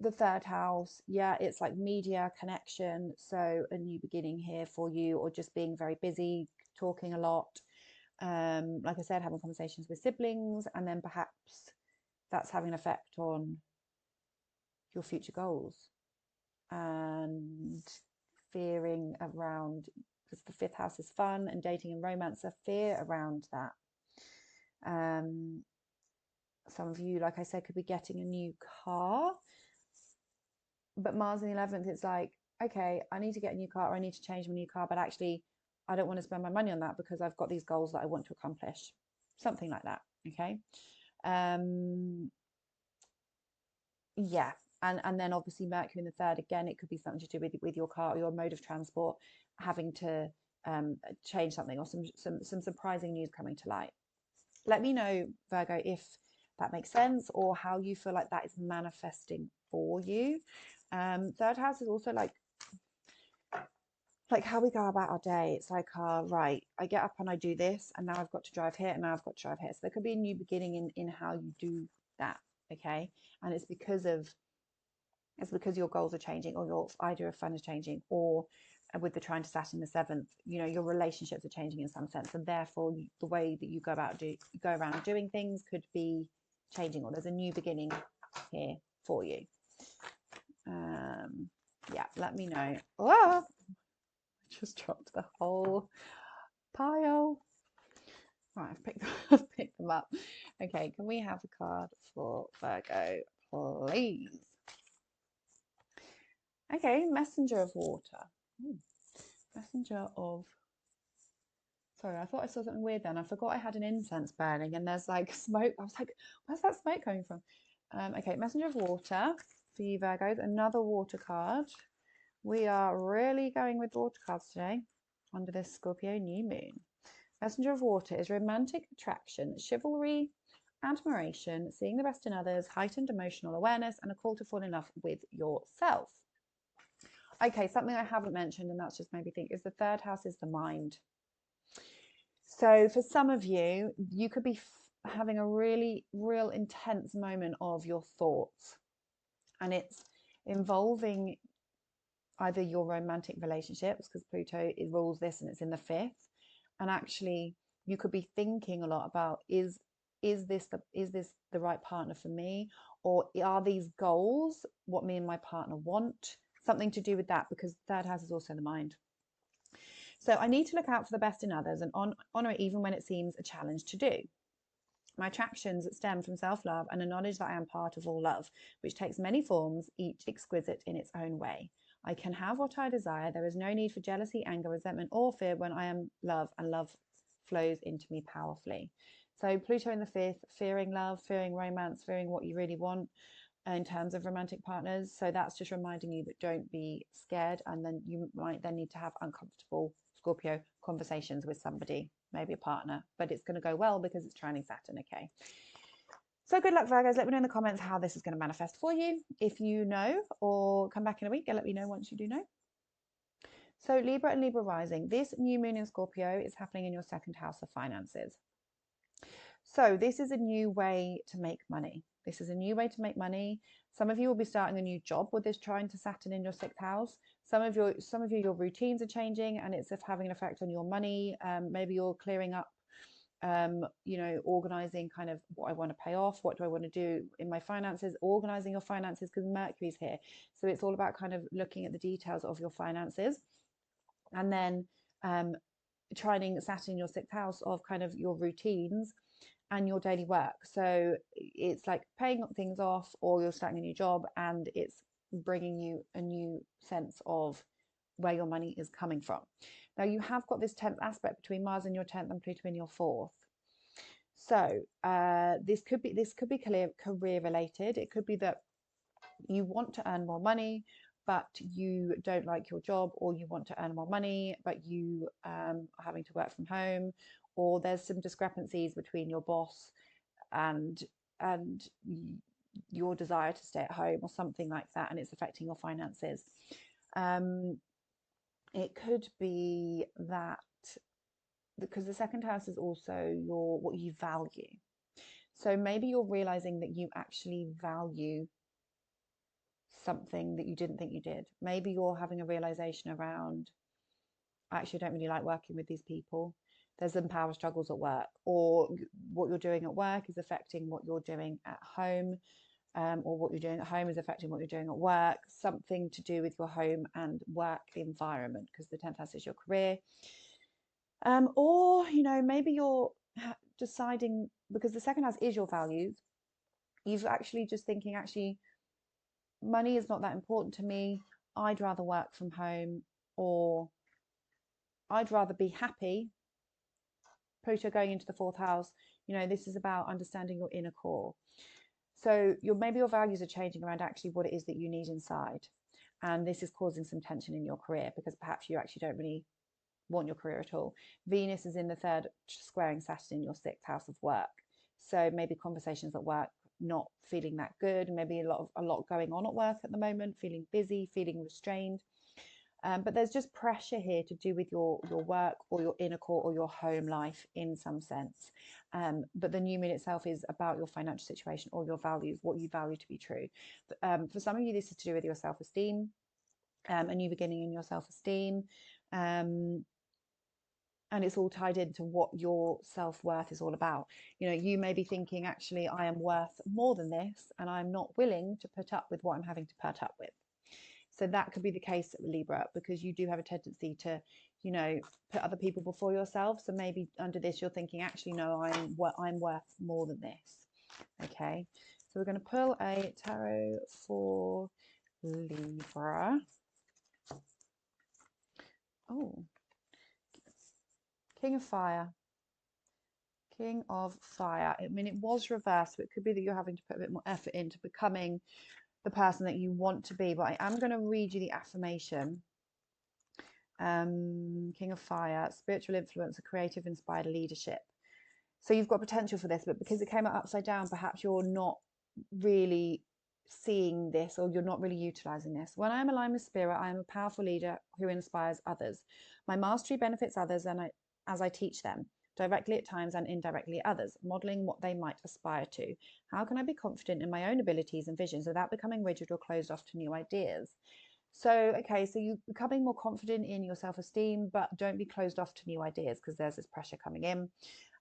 The 3rd house, yeah, it's like media connection, so a new beginning here for you, or just being very busy, talking a lot, like I said, having conversations with siblings, and then perhaps that's having an effect on your future goals and fearing around, because the 5th house is fun and dating and romance, a fear around that. Some of you, like I said, could be getting a new car, but Mars in the 11th, it's like, okay, I need to get a new car, or I need to change my new car, but actually I don't want to spend my money on that because I've got these goals that I want to accomplish. Something like that. Okay. Yeah. And then obviously Mercury in the 3rd, again, it could be something to do with your car or your mode of transport, having to change something, or some surprising news coming to light. Let me know, Virgo, if that makes sense, or how you feel like that is manifesting for you. 3rd house is also like how we go about our day. It's like, right, I get up and I do this, and now I've got to drive here, and now I've got to drive here. So there could be a new beginning in how you do that. Okay. And it's because your goals are changing, or your idea of fun is changing, or with the trine to Saturn in the 7th, you know, your relationships are changing in some sense, and therefore the way that you go around doing things could be changing, or there's a new beginning here for you. Yeah, let me know. Oh, I just dropped the whole pile. Right, I've picked them up. Okay, can we have a card for Virgo, please? Okay, messenger of water. Messenger of... Sorry, I thought I saw something weird then. I forgot I had an incense burning, and there's like smoke. I was like, where's that smoke coming from? Okay, messenger of water for you, Virgos. Another water card. We are really going with water cards today under this Scorpio new moon. Messenger of water is romantic attraction, chivalry, admiration, seeing the best in others, heightened emotional awareness, and a call to fall in love with yourself. Okay, something I haven't mentioned, and that's just made me think, is the 3rd house is the mind. So for some of you, you could be having a real intense moment of your thoughts, and it's involving either your romantic relationships, because Pluto rules this and it's in the 5th, and actually you could be thinking a lot about, is this the right partner for me, or are these goals what me and my partner want? Something to do with that, because 3rd house is also the mind. So I need to look out for the best in others and honor it even when it seems a challenge to do. My attractions stem from self-love and a knowledge that I am part of all love, which takes many forms, each exquisite in its own way. I can have what I desire. There is no need for jealousy, anger, resentment, or fear when I am love, and love flows into me powerfully. So Pluto in the fifth, fearing love, fearing romance, fearing what you really want in terms of romantic partners. So that's just reminding you that don't be scared, and then you might then need to have uncomfortable Scorpio conversations with somebody, maybe a partner, but it's going to go well because it's trining Saturn. Okay. So good luck, Virgos. Let me know in the comments how this is going to manifest for you. If you know, or come back in a week and let me know once you do know. So Libra and Libra rising. This new moon in Scorpio is happening in your second house of finances. So this is a new way to make money. This is a new way to make money. Some of you will be starting a new job with this trine to Saturn in your sixth house. Some of you, your routines are changing and it's having an effect on your money. Maybe you're clearing up, organizing kind of what I want to pay off, what do I want to do in my finances, organizing your finances because Mercury's here. So it's all about kind of looking at the details of your finances. And then trining Saturn in your sixth house of kind of your routines and your daily work. So it's like paying things off, or you're starting a new job and it's bringing you a new sense of where your money is coming from. Now you have got this 10th aspect between Mars in your 10th and Pluto in your 4th. So this could be career related. It could be that you want to earn more money, but you don't like your job, or you want to earn more money, but you are having to work from home, or there's some discrepancies between your boss and your desire to stay at home or something like that, and it's affecting your finances. It could be that because the second house is also what you value. So maybe you're realizing that you actually value something that you didn't think you did. Maybe you're having a realization around, I actually don't really like working with these people. There's some power struggles at work, or what you're doing at work is affecting what you're doing at home, or what you're doing at home is affecting what you're doing at work. Something to do with your home and work environment, because the 10th house is your career. Or maybe you're deciding, because the second house is your values, you've actually just thinking, actually money is not that important to me. I'd rather work from home, or I'd rather be happy. Pluto going into the 4th house, this is about understanding your inner core. So maybe your values are changing around actually what it is that you need inside. And this is causing some tension in your career, because perhaps you actually don't really want your career at all. Venus is in the 3rd, squaring Saturn in your 6th house of work. So maybe conversations at work not feeling that good, maybe a lot going on at work at the moment, feeling busy, feeling restrained. But there's just pressure here to do with your work, or your inner core, or your home life in some sense. But the new moon itself is about your financial situation, or your values, what you value to be true. For some of you, this is to do with your self-esteem, a new beginning in your self-esteem. And it's all tied into what your self-worth is all about. You may be thinking, actually, I am worth more than this, and I'm not willing to put up with what I'm having to put up with. So that could be the case, Libra, because you do have a tendency to, put other people before yourself. So maybe under this, you're thinking, actually, no, I'm worth more than this. Okay. So we're going to pull a tarot for Libra. Oh, King of Fire. King of Fire. I mean, it was reversed, so it could be that you're having to put a bit more effort into becoming the person that you want to be. But I am going to read you the affirmation. King of Fire, spiritual influence, a creative, inspired leadership. So you've got potential for this, but because it came out upside down, perhaps you're not really seeing this, or you're not really utilizing this. When I am aligned with spirit, I am a powerful leader who inspires others. My mastery benefits others, and as I teach them, directly at times and indirectly at others, modeling what they might aspire to. How can I be confident in my own abilities and visions without becoming rigid or closed off to new ideas? So, okay, so you're becoming more confident in your self-esteem, but don't be closed off to new ideas, because there's this pressure coming in.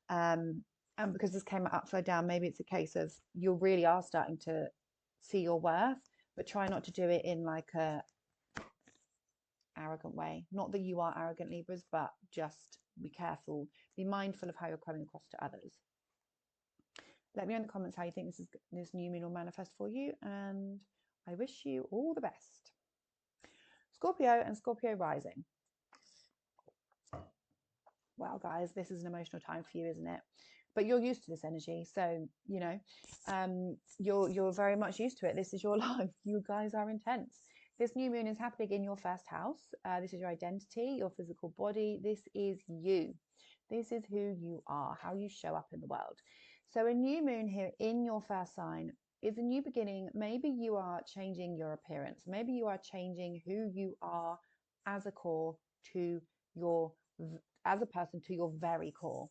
And because this came upside down, maybe it's a case of you really are starting to see your worth, but try not to do it in like a arrogant way. Not that you are arrogant, Libras, but just be careful. Be mindful of how you're coming across to others. Let me know in the comments how you think this new moon will manifest for you, and I wish you all the best. Scorpio and Scorpio rising. Well, guys, this is an emotional time for you, isn't it? But you're used to this energy, so you know, you're very much used to it. This is your life. You guys are intense. This new moon is happening in your first house. This is your identity, your physical body. This is you. This is who you are, how you show up in the world. So a new moon here in your first sign is a new beginning. Maybe you are changing your appearance. Maybe you are changing who you are as a core to your, as a person, to your very core.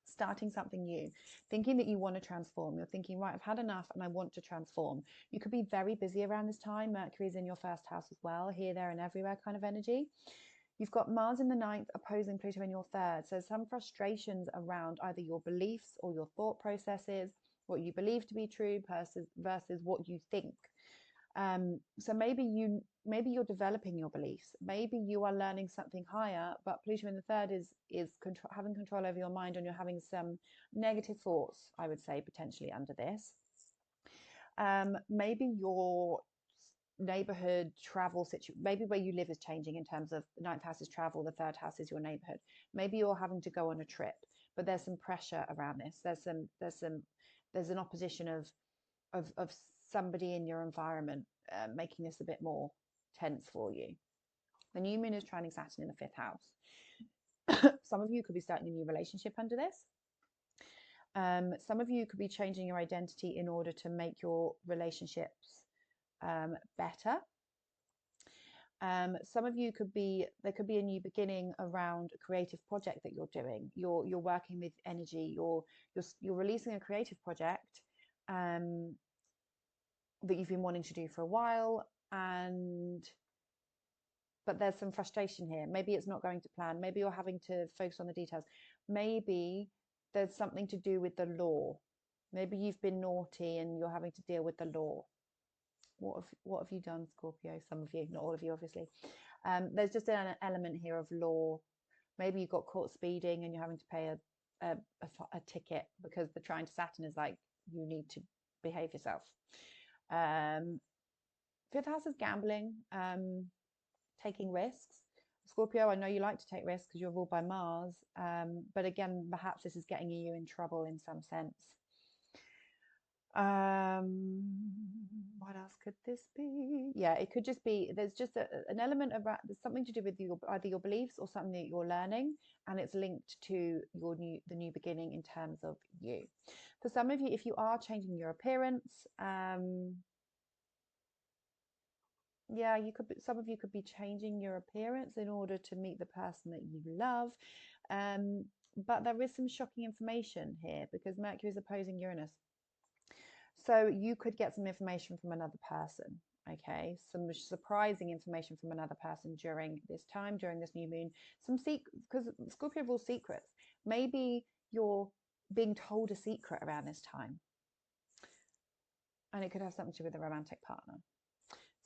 Starting something new, thinking that you want to transform. You're thinking, right, I've had enough and I want to transform. You could be very busy around this time. Mercury is in your first house as well, here, there, and everywhere kind of energy. You've got Mars in the ninth opposing Pluto in your third. So some frustrations around either your beliefs or your thought processes, what you believe to be true versus what you think. So maybe you're developing your beliefs. Maybe you are learning something higher, but Pluto in the third is having control over your mind, and you're having some negative thoughts, I would say, potentially under this. Maybe your neighborhood travel situation, maybe where you live is changing in terms of the ninth house is travel, the third house is your neighborhood. Maybe you're having to go on a trip, but there's some pressure around this. There's an opposition of somebody in your environment, making this a bit more tense for you. The new moon is trining Saturn in the fifth house. Some of you could be starting a new relationship under this. Some of you could be changing your identity in order to make your relationships better. Some of you there could be a new beginning around a creative project that you're doing. You're working with energy. You're releasing a creative project that you've been wanting to do for a while, but there's some frustration here. Maybe it's not going to plan. Maybe you're having to focus on the details. Maybe there's something to do with the law. Maybe you've been naughty and you're having to deal with the law. What have you done, Scorpio? Some of you, not all of you, obviously. There's just an element here of law. Maybe you got caught speeding and you're having to pay a ticket because the trine to Saturn is like, you need to behave yourself. Fifth house is gambling, taking risks. Scorpio, I know you like to take risks because you're ruled by Mars, but again, perhaps this is getting you in trouble in some sense. What else could this be? Yeah, it could just be, there's just an element of, there's something to do with either your beliefs or something that you're learning, and it's linked to the new beginning in terms of you. For some of you, if you are changing your appearance, yeah, some of you could be changing your appearance in order to meet the person that you love. But there is some shocking information here because Mercury is opposing Uranus. So you could get some information from another person, okay? Some surprising information from another person during this time, during this new moon. Because Scorpio rules secrets. Maybe you're being told a secret around this time. And it could have something to do with a romantic partner.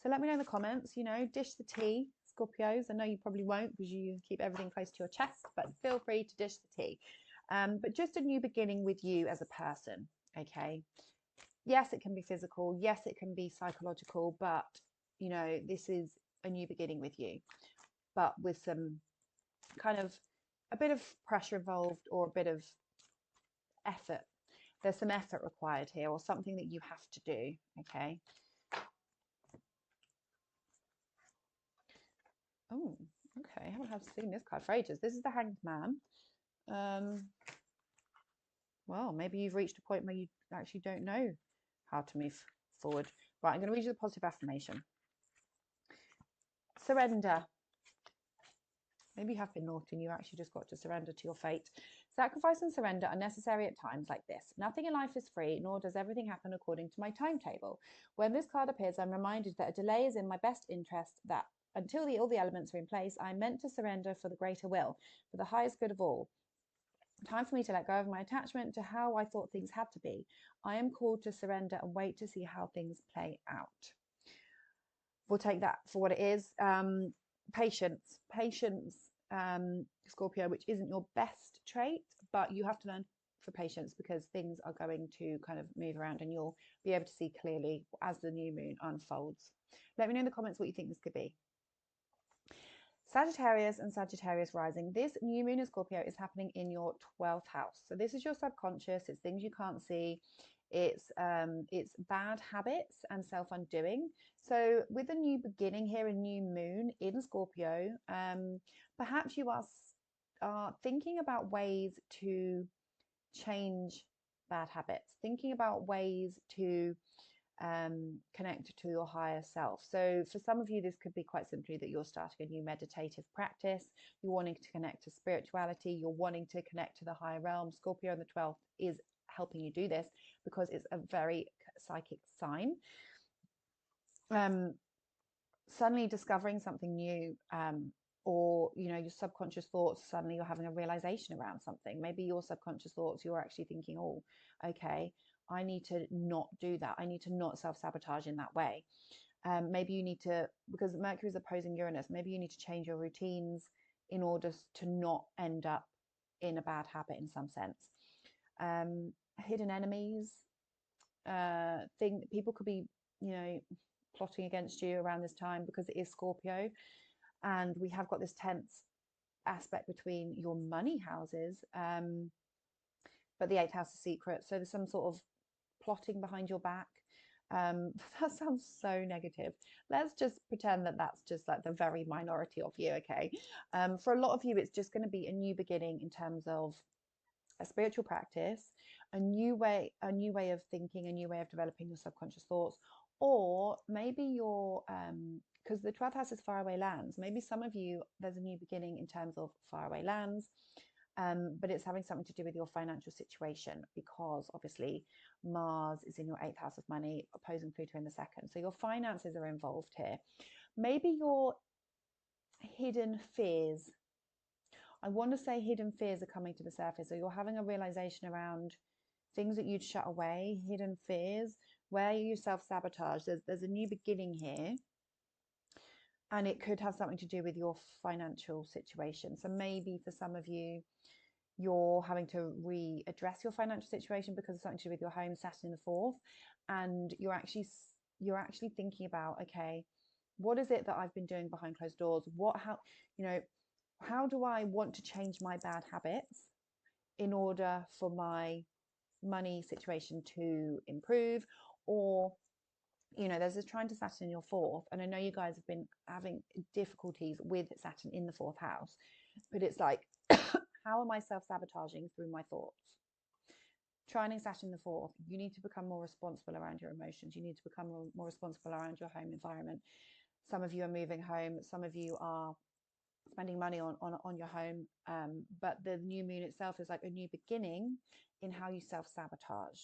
So let me know in the comments, dish the tea, Scorpios. I know you probably won't because you keep everything close to your chest, but feel free to dish the tea. But just a new beginning with you as a person, okay? Yes, it can be physical. Yes, it can be psychological, but, this is a new beginning with you, but with some kind of a bit of pressure involved or a bit of effort. There's some effort required here or something that you have to do, okay? Oh, okay. I haven't seen this card for ages. This is the Hanged Man. Well, maybe you've reached a point where you actually don't know how to move forward. Right, I'm going to read you the positive affirmation. Surrender. Maybe you have been naughty and you actually just got to surrender to your fate. Sacrifice and surrender are necessary at times like this. Nothing in life is free, nor does everything happen according to my timetable. When this card appears, I'm reminded that a delay is in my best interest, that until all the elements are in place, I'm meant to surrender for the greater will, for the highest good of all. Time for me to let go of my attachment to how I thought things had to be. I am called to surrender and wait to see how things play out. We'll take that for what it is. Patience, Scorpio, which isn't your best trait, but you have to learn for patience, because things are going to kind of move around and you'll be able to see clearly as the new moon unfolds. Let me know in the comments what you think this could be. Sagittarius and Sagittarius rising. This new moon in Scorpio is happening in your 12th house. So this is your subconscious. It's things you can't see. It's bad habits and self-undoing. So with a new beginning here, a new moon in Scorpio, perhaps you are thinking about ways to change bad habits, thinking about ways to connect to your higher self. So for some of you, this could be quite simply that you're starting a new meditative practice. You're wanting to connect to spirituality. You're wanting to connect to the higher realm. Scorpio in the 12th is helping you do this because it's a very psychic sign. Suddenly discovering something new, or your subconscious thoughts, suddenly you're having a realization around something. Maybe your subconscious thoughts, you're actually thinking, oh, okay, I need to not do that. I need to not self-sabotage in that way. Maybe you need to, because Mercury is opposing Uranus, maybe you need to change your routines in order to not end up in a bad habit in some sense. Hidden enemies, people could be, plotting against you around this time because it is Scorpio. And we have got this tense aspect between your money houses, but the 8th house is secret. So there's some sort of plotting behind your back. That sounds so negative. Let's just pretend that that's just like the very minority of you, okay? For a lot of you, it's just going to be a new beginning in terms of a spiritual practice, a new way of thinking, a new way of developing your subconscious thoughts, or maybe you're because the 12th house is faraway lands. Maybe some of you, there's a new beginning in terms of faraway lands, but it's having something to do with your financial situation, because obviously Mars is in your 8th house of money, opposing Pluto in the 2nd. So your finances are involved here. Maybe your hidden fears, I want to say hidden fears are coming to the surface. So you're having a realization around things that you'd shut away, hidden fears, where you self-sabotage. There's a new beginning here. And it could have something to do with your financial situation. So maybe for some of you, you're having to readdress your financial situation because of something to do with your home, Saturn in the 4th. And you're actually thinking about, okay, what is it that I've been doing behind closed doors? How do I want to change my bad habits in order for my money situation to improve? Or there's this trine to Saturn in your 4th, and I know you guys have been having difficulties with Saturn in the 4th house, but it's like, how am I self-sabotaging through my thoughts? Trining Saturn in the 4th, you need to become more responsible around your emotions. You need to become more responsible around your home environment. Some of you are moving home. Some of you are spending money on your home, but the new moon itself is like a new beginning in how you self-sabotage.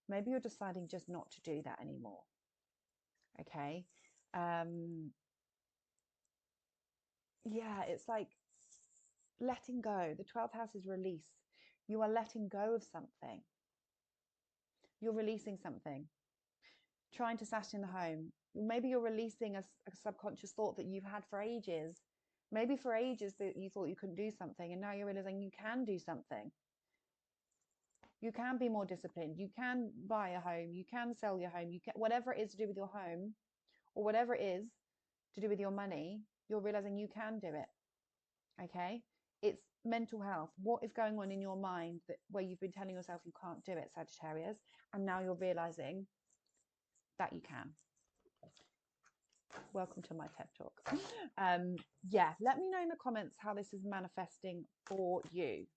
Maybe you're deciding just not to do that anymore. Okay. Yeah, it's like letting go. The 12th house is release. You are letting go of something. You're releasing something. Trying to Saturn in the home. Maybe you're releasing a subconscious thought that you've had for ages. Maybe for ages that you thought you couldn't do something, and now you're realizing you can do something. You can be more disciplined. You can buy a home. You can sell your home. You can, whatever it is to do with your home, or whatever it is to do with your money, you're realizing you can do it. Okay. It's mental health. What is going on in your mind where you've been telling yourself you can't do it, Sagittarius, and now you're realizing that you can. Welcome to my TED Talk. Yeah, let me know in the comments how this is manifesting for you.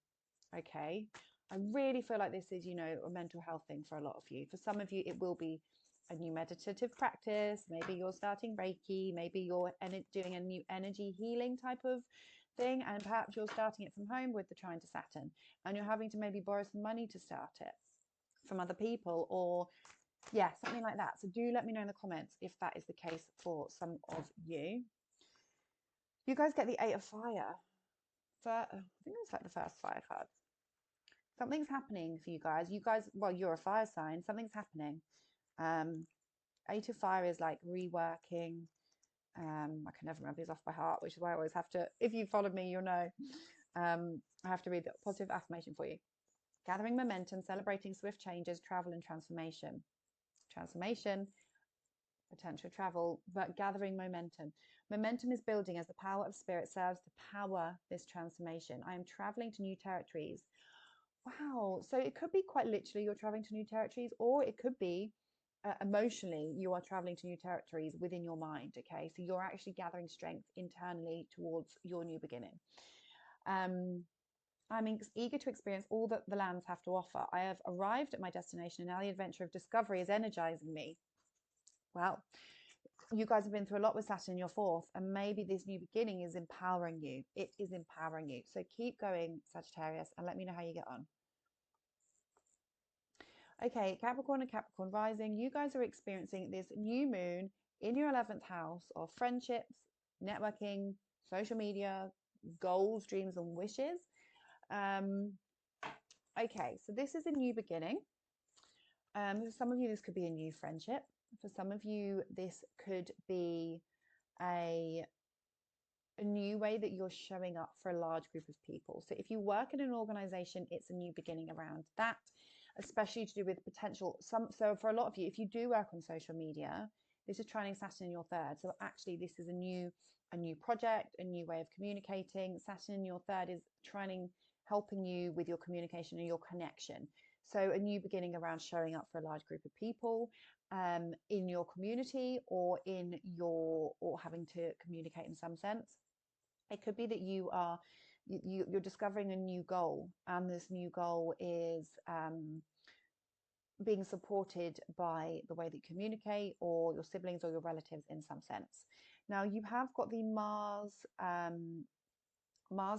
Okay. I really feel like this is, a mental health thing for a lot of you. For some of you, it will be a new meditative practice. Maybe you're starting Reiki. Maybe you're doing a new energy healing type of thing. And perhaps you're starting it from home with the trine to Saturn. And you're having to maybe borrow some money to start it from other people, or yeah, something like that. So do let me know in the comments if that is the case for some of you. You guys get the 8 of Fire. I think it's like the first fire card. Something's happening for you guys. Well, you're a fire sign. Something's happening. 8 of Fire is like reworking. I can never remember these off by heart, which is why I always have to, if you followed me, you'll know. I have to read the positive affirmation for you. gathering momentum, celebrating swift changes, travel and transformation. Transformation, potential travel, but gathering momentum. Momentum is building as the power of spirit serves to power this transformation. I am traveling to new territories. Wow. So it could be quite literally you're traveling to new territories, or it could be emotionally you are traveling to new territories within your mind. Okay. So you're actually gathering strength internally towards your new beginning. I'm eager to experience all that the lands have to offer. I have arrived at my destination, and now the adventure of discovery is energizing me. Well, you guys have been through a lot with Saturn in your fourth, and maybe this new beginning is empowering you. It is empowering you. So keep going, Sagittarius, and let me know how you get on. Okay, Capricorn and Capricorn rising, you guys are experiencing this new moon in your 11th house of friendships, networking, social media, goals, dreams, and wishes. Okay, so this is a new beginning. For some of you, this could be a new friendship. For some of you, this could be a new way that you're showing up for a large group of people. So if you work in an organization, it's a new beginning around that, especially to do with potential so for a lot of you, if you do work on social media, this is trining Saturn in your third. So actually this is a new project, a new way of communicating. Saturn in your third is trining, helping you with your communication and your connection. So a new beginning around showing up for a large group of people in your community, or having to communicate in some sense. It could be that you're discovering a new goal, and this new goal is being supported by the way that you communicate, or your siblings or your relatives in some sense. Now you have got the Mars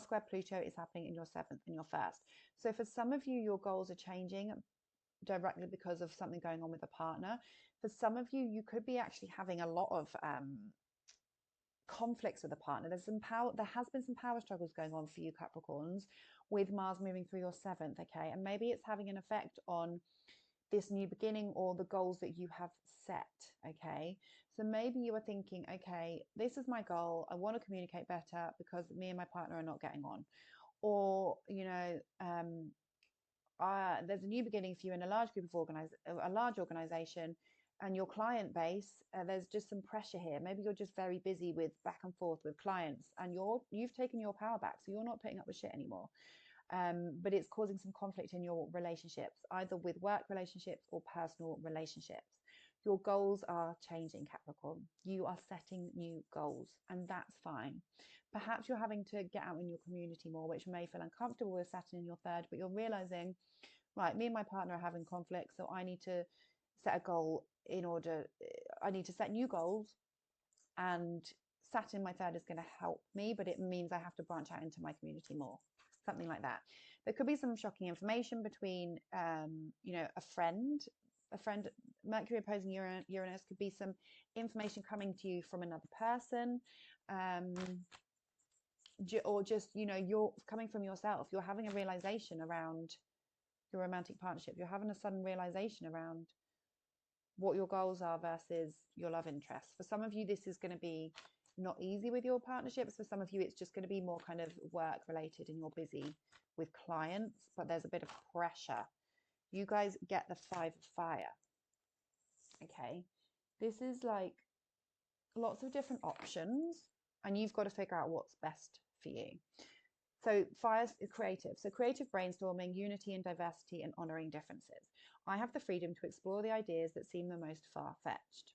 square Pluto is happening in your 7th and your 1st. So for some of you, your goals are changing directly because of something going on with a partner. For some of you, you could be actually having a lot of conflicts with a partner. There has been some power struggles going on for you Capricorns with Mars moving through your 7th. Okay, and maybe it's having an effect on this new beginning or the goals that you have set. Okay, so maybe you are thinking, okay, this is my goal, I want to communicate better because me and my partner are not getting on, or there's a new beginning for you in a large group of a large organization, and your client base, there's just some pressure here. Maybe you're just very busy with back and forth with clients, and you've taken your power back, so you're not putting up with shit anymore. But it's causing some conflict in your relationships, either with work relationships or personal relationships. Your goals are changing, Capricorn. You are setting new goals, and that's fine. Perhaps you're having to get out in your community more, which may feel uncomfortable with Saturn in your 3rd, but you're realizing, right, me and my partner are having conflict, so I need to set a goal I need to set new goals, and Saturn in my 3rd is going to help me, but it means I have to branch out into my community more. Something like that. There could be some shocking information between, a friend, Mercury opposing Uranus, could be some information coming to you from another person, or just, you're coming from yourself. You're having a realization around your romantic partnership. You're having a sudden realization around what your goals are versus your love interests. For some of you, this is going to be not easy with your partnerships. For some of you, it's just going to be more kind of work related and you're busy with clients, but there's a bit of pressure. You guys get the 5 of fire. Okay, this is like lots of different options, and you've got to figure out what's best for you. So fire is creative. So creative brainstorming, unity and diversity, and honoring differences. I have the freedom to explore the ideas that seem the most far-fetched.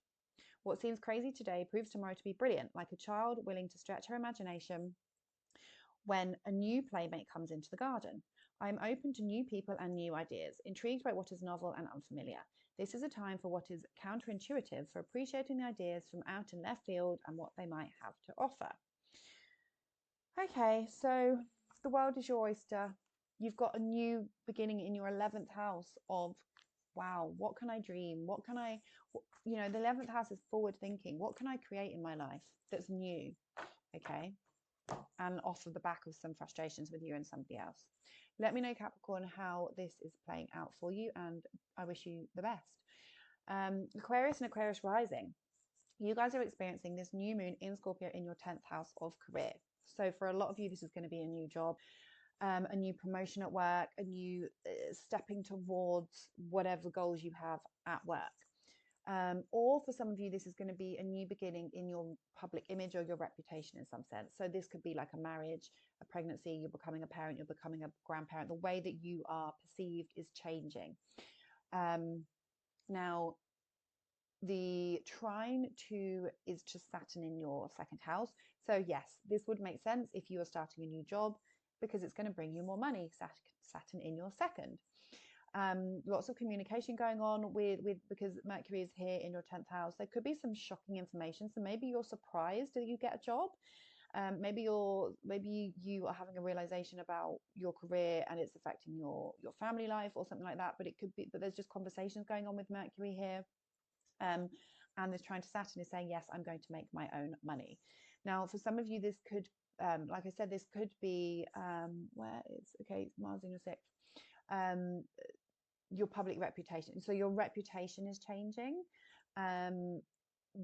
What seems crazy today proves tomorrow to be brilliant, like a child willing to stretch her imagination when a new playmate comes into the garden. I am open to new people and new ideas, intrigued by what is novel and unfamiliar. This is a time for what is counterintuitive, for appreciating the ideas from out and left field and what they might have to offer. Okay, so the world is your oyster. You've got a new beginning in your 11th house of, wow, what can I dream? What can I, the 11th house is forward thinking. What can I create in my life that's new? Okay. And off of the back of some frustrations with you and somebody else. Let me know, Capricorn, how this is playing out for you, and I wish you the best. Aquarius and Aquarius rising. You guys are experiencing this new moon in Scorpio in your 10th house of career. So for a lot of you, this is going to be a new job. a new promotion at work, a new stepping towards whatever goals you have at work. Or for some of you, this is going to be a new beginning in your public image or your reputation in some sense. So this could be like a marriage, a pregnancy, you're becoming a parent, you're becoming a grandparent. The way that you are perceived is changing. Now, the trine is to Saturn in your second house. So yes, this would make sense if you are starting a new job because it's going to bring you more money, Saturn in your second. Lots of communication going on with because Mercury is here in your 10th house. There could be some shocking information. So maybe you're surprised that you get a job. Maybe you are having a realization about your career and it's affecting your family life or something like that. But it could be, but there's just conversations going on with Mercury here. And this trine to Saturn is saying, yes, I'm going to make my own money. Now, for some of you, this could, like I said, this could be Mars in your sixth. Your public reputation. So your reputation is changing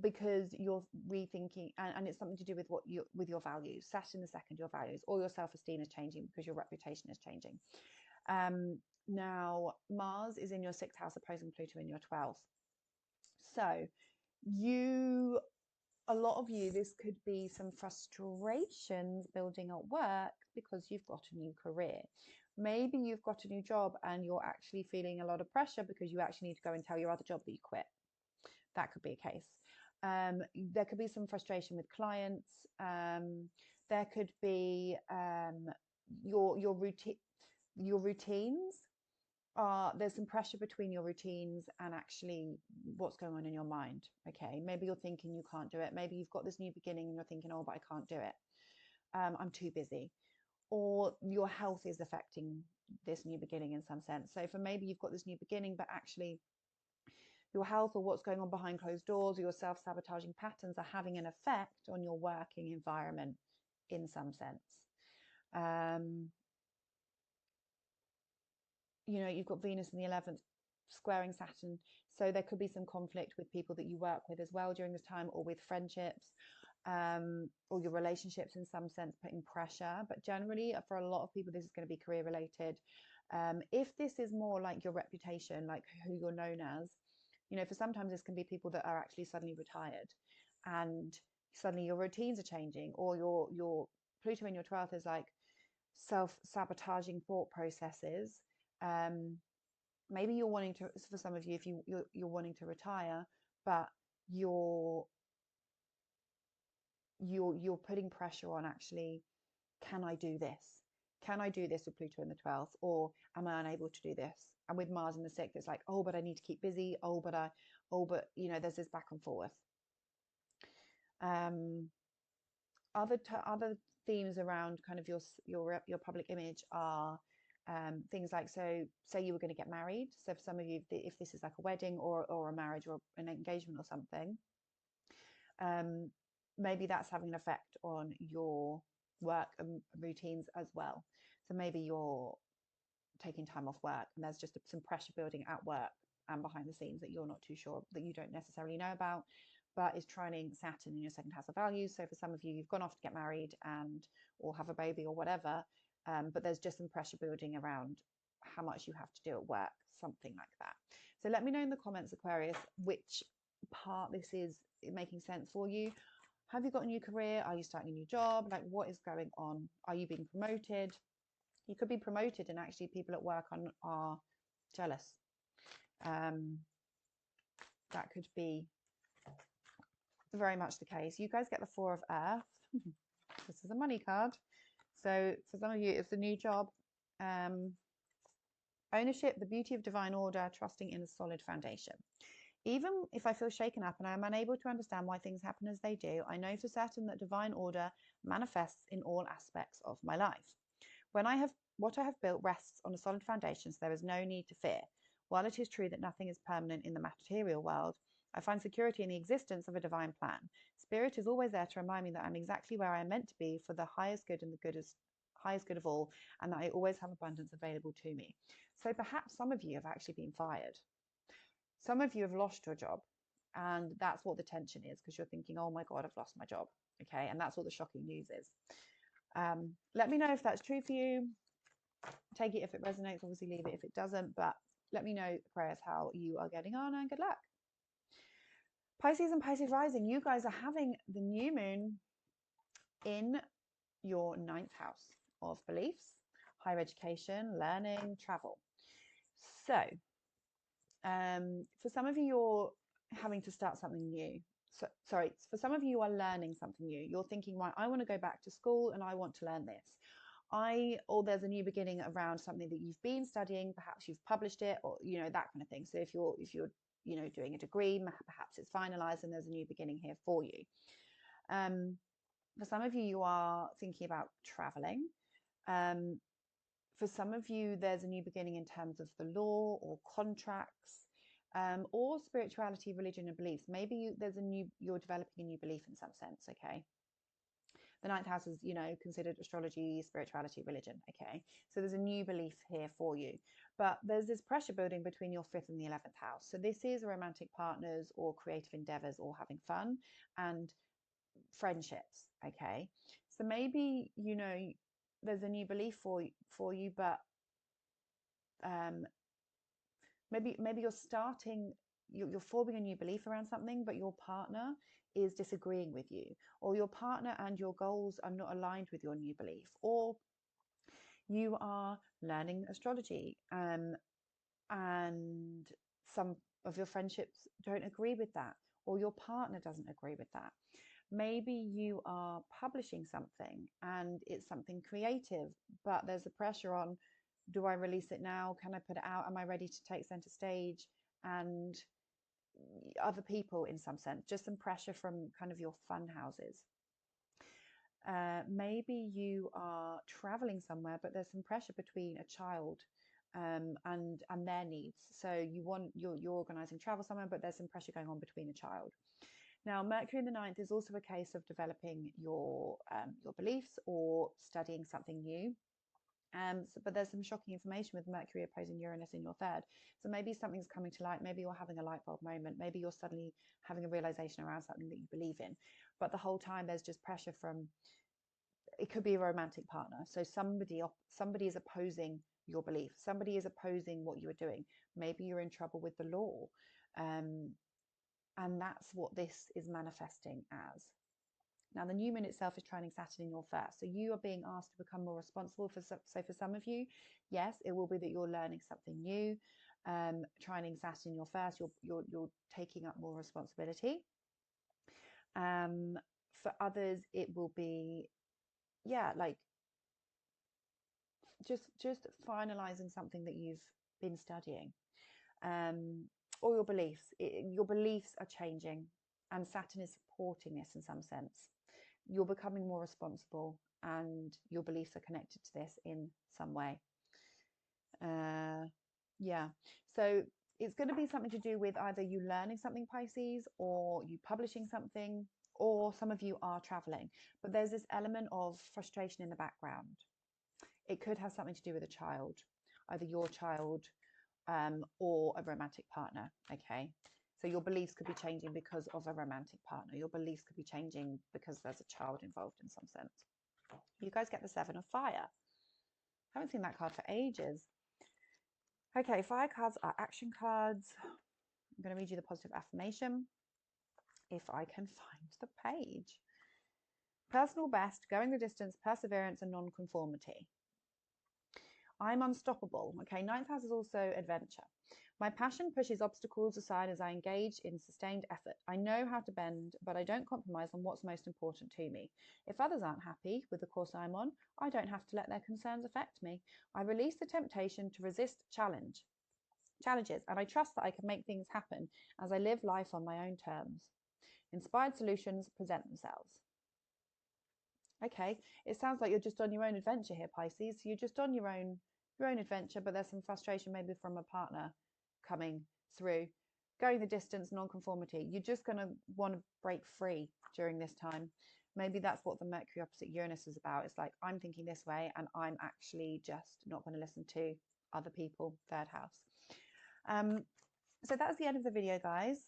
because you're rethinking, and it's something to do with with your values. Saturn the second, your values, or your self-esteem is changing because your reputation is changing. Now, Mars is in your sixth house, opposing Pluto in your 12th. So a lot of you, this could be some frustrations building at work because you've got a new career. Maybe you've got a new job and you're actually feeling a lot of pressure because you actually need to go and tell your other job that you quit. That could be a case. There could be some frustration with clients. There could be your routines. There's some pressure between your routines and actually what's going on in your mind. Okay, maybe you're thinking you can't do it. Maybe you've got this new beginning and you're thinking, oh, but I can't do it. I'm too busy. Or your health is affecting this new beginning in some sense. So for maybe you've got this new beginning, but actually your health or what's going on behind closed doors or your self-sabotaging patterns are having an effect on your working environment in some sense. You've got Venus in the 11th squaring Saturn. So there could be some conflict with people that you work with as well during this time, or with friendships, or your relationships in some sense, putting pressure. But generally, for a lot of people, this is going to be career related. If this is more like your reputation, like who you're known as, for sometimes this can be people that are actually suddenly retired and suddenly your routines are changing, or your Pluto in your 12th is like self-sabotaging thought processes. Maybe you're wanting to, for some of you, if you're wanting to retire, but you're putting pressure on actually, can I do this? Can I do this with Pluto in the 12th, or am I unable to do this? And with Mars in the 6th, it's like, oh, but I need to keep busy. But there's this back and forth. Other themes around kind of your public image are things like, so say you were going to get married. So for some of you, if this is like a wedding or a marriage or an engagement or something, maybe that's having an effect on your work and routines as well. So maybe you're taking time off work and there's just some pressure building at work and behind the scenes that you're not too sure, that you don't necessarily know about, but is trining Saturn in your second house of values. So for some of you, you've gone off to get married or have a baby or whatever, but there's just some pressure building around how much you have to do at work, something like that. So let me know in the comments, Aquarius, which part this is making sense for you. Have you got a new career? Are you starting a new job? Like, what is going on? Are you being promoted? You could be promoted and actually people at work are jealous. That could be very much the case. You guys get the Four of Earth. This is a money card. So for some of you, it's a new job. Ownership, the beauty of divine order, trusting in a solid foundation. Even if I feel shaken up and I am unable to understand why things happen as they do, I know for certain that divine order manifests in all aspects of my life. What I have built rests on a solid foundation, so there is no need to fear. While it is true that nothing is permanent in the material world, I find security in the existence of a divine plan. Spirit is always there to remind me that I'm exactly where I am meant to be for the highest good and the highest good of all, and that I always have abundance available to me. So perhaps some of you have actually been fired. Some of you have lost your job, and that's what the tension is, because you're thinking, oh my God, I've lost my job. Okay, and that's what the shocking news is. Let me know if that's true for you. Take it if it resonates, obviously leave it if it doesn't, but let me know, Aquarius, how you are getting on, and good luck. Pisces and Pisces rising, you guys are having the new moon in your 9th house of beliefs, higher education, learning, travel. So for some of you, you're having to start something new. So, sorry, for some of you, you are learning something new. You're thinking, right, I want to go back to school and I want to learn this. Or there's a new beginning around something that you've been studying, perhaps you've published it, or, you know, that kind of thing. So if you're, you know, doing a degree, perhaps it's finalized and there's a new beginning here for you. For some of you, you are thinking about traveling. For some of you, there's a new beginning in terms of the law or contracts, or spirituality, religion, and beliefs. Maybe you're developing a new belief in some sense. Okay. The 9th house is, you know, considered astrology, spirituality, religion. Okay. So there's a new belief here for you, but there's this pressure building between your 5th and the 11th house. So this is romantic partners or creative endeavors or having fun and friendships. Okay. So maybe, you know, there's a new belief for you, but maybe you're forming a new belief around something, but your partner is disagreeing with you, or your partner and your goals are not aligned with your new belief, or you are learning astrology and some of your friendships don't agree with that, or your partner doesn't agree with that. Maybe you are publishing something and it's something creative, but there's a pressure on, do I release it now? Can I put it out? Am I ready to take center stage? And other people, in some sense, just some pressure from kind of your fun houses. Maybe you are traveling somewhere, but there's some pressure between a child and their needs. So you're organizing travel somewhere, but there's some pressure going on between a child. Now, Mercury in the 9th is also a case of developing your beliefs or studying something new. But there's some shocking information with Mercury opposing Uranus in your 3rd. So maybe something's coming to light. Maybe you're having a light bulb moment. Maybe you're suddenly having a realization around something that you believe in. But the whole time there's just pressure from, it could be a romantic partner. So somebody is opposing your belief. Somebody is opposing what you are doing. Maybe you're in trouble with the law. And that's what this is manifesting as. Now, the new moon itself is trining Saturn in your 1st. So you are being asked to become more responsible. So for some of you, yes, it will be that you're learning something new. Trining Saturn in your 1st, you're taking up more responsibility. For others, it will be, yeah, like just finalizing something that you've been studying. Or your beliefs. Your beliefs are changing, and Saturn is supporting this in some sense. You're becoming more responsible, and your beliefs are connected to this in some way. Yeah. So it's going to be something to do with either you learning something, Pisces, or you publishing something, or some of you are traveling. But there's this element of frustration in the background. It could have something to do with a child, either your child or a romantic partner. Okay. So your beliefs could be changing because of a romantic partner. Your beliefs could be changing because there's a child involved in some sense. You guys get the 7 of Fire. I haven't seen that card for ages. Okay, fire cards are action cards. I'm going to read you the positive affirmation if I can find the page. Personal best, going the distance, perseverance, and non-conformity. I'm unstoppable. Okay, 9th house is also adventure. My passion pushes obstacles aside as I engage in sustained effort. I know how to bend, but I don't compromise on what's most important to me. If others aren't happy with the course I'm on, I don't have to let their concerns affect me. I release the temptation to resist challenges, and I trust that I can make things happen as I live life on my own terms. Inspired solutions present themselves. Okay, it sounds like you're just on your own adventure here, Pisces. You're just on your own adventure, but there's some frustration maybe from a partner coming through. Going the distance, non-conformity. You're just going to want to break free during this time. Maybe that's what the Mercury opposite Uranus is about. It's like, I'm thinking this way and I'm actually just not going to listen to other people, 3rd house. So that's the end of the video, guys.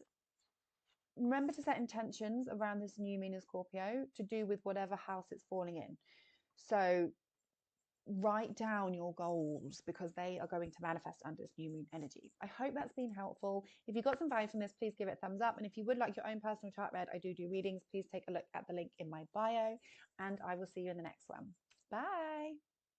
Remember to set intentions around this new moon in Scorpio to do with whatever house it's falling in. So write down your goals because they are going to manifest under this new moon energy. I hope that's been helpful. If you got some value from this, please give it a thumbs up. And if you would like your own personal chart read, I do readings. Please take a look at the link in my bio, and I will see you in the next one. Bye.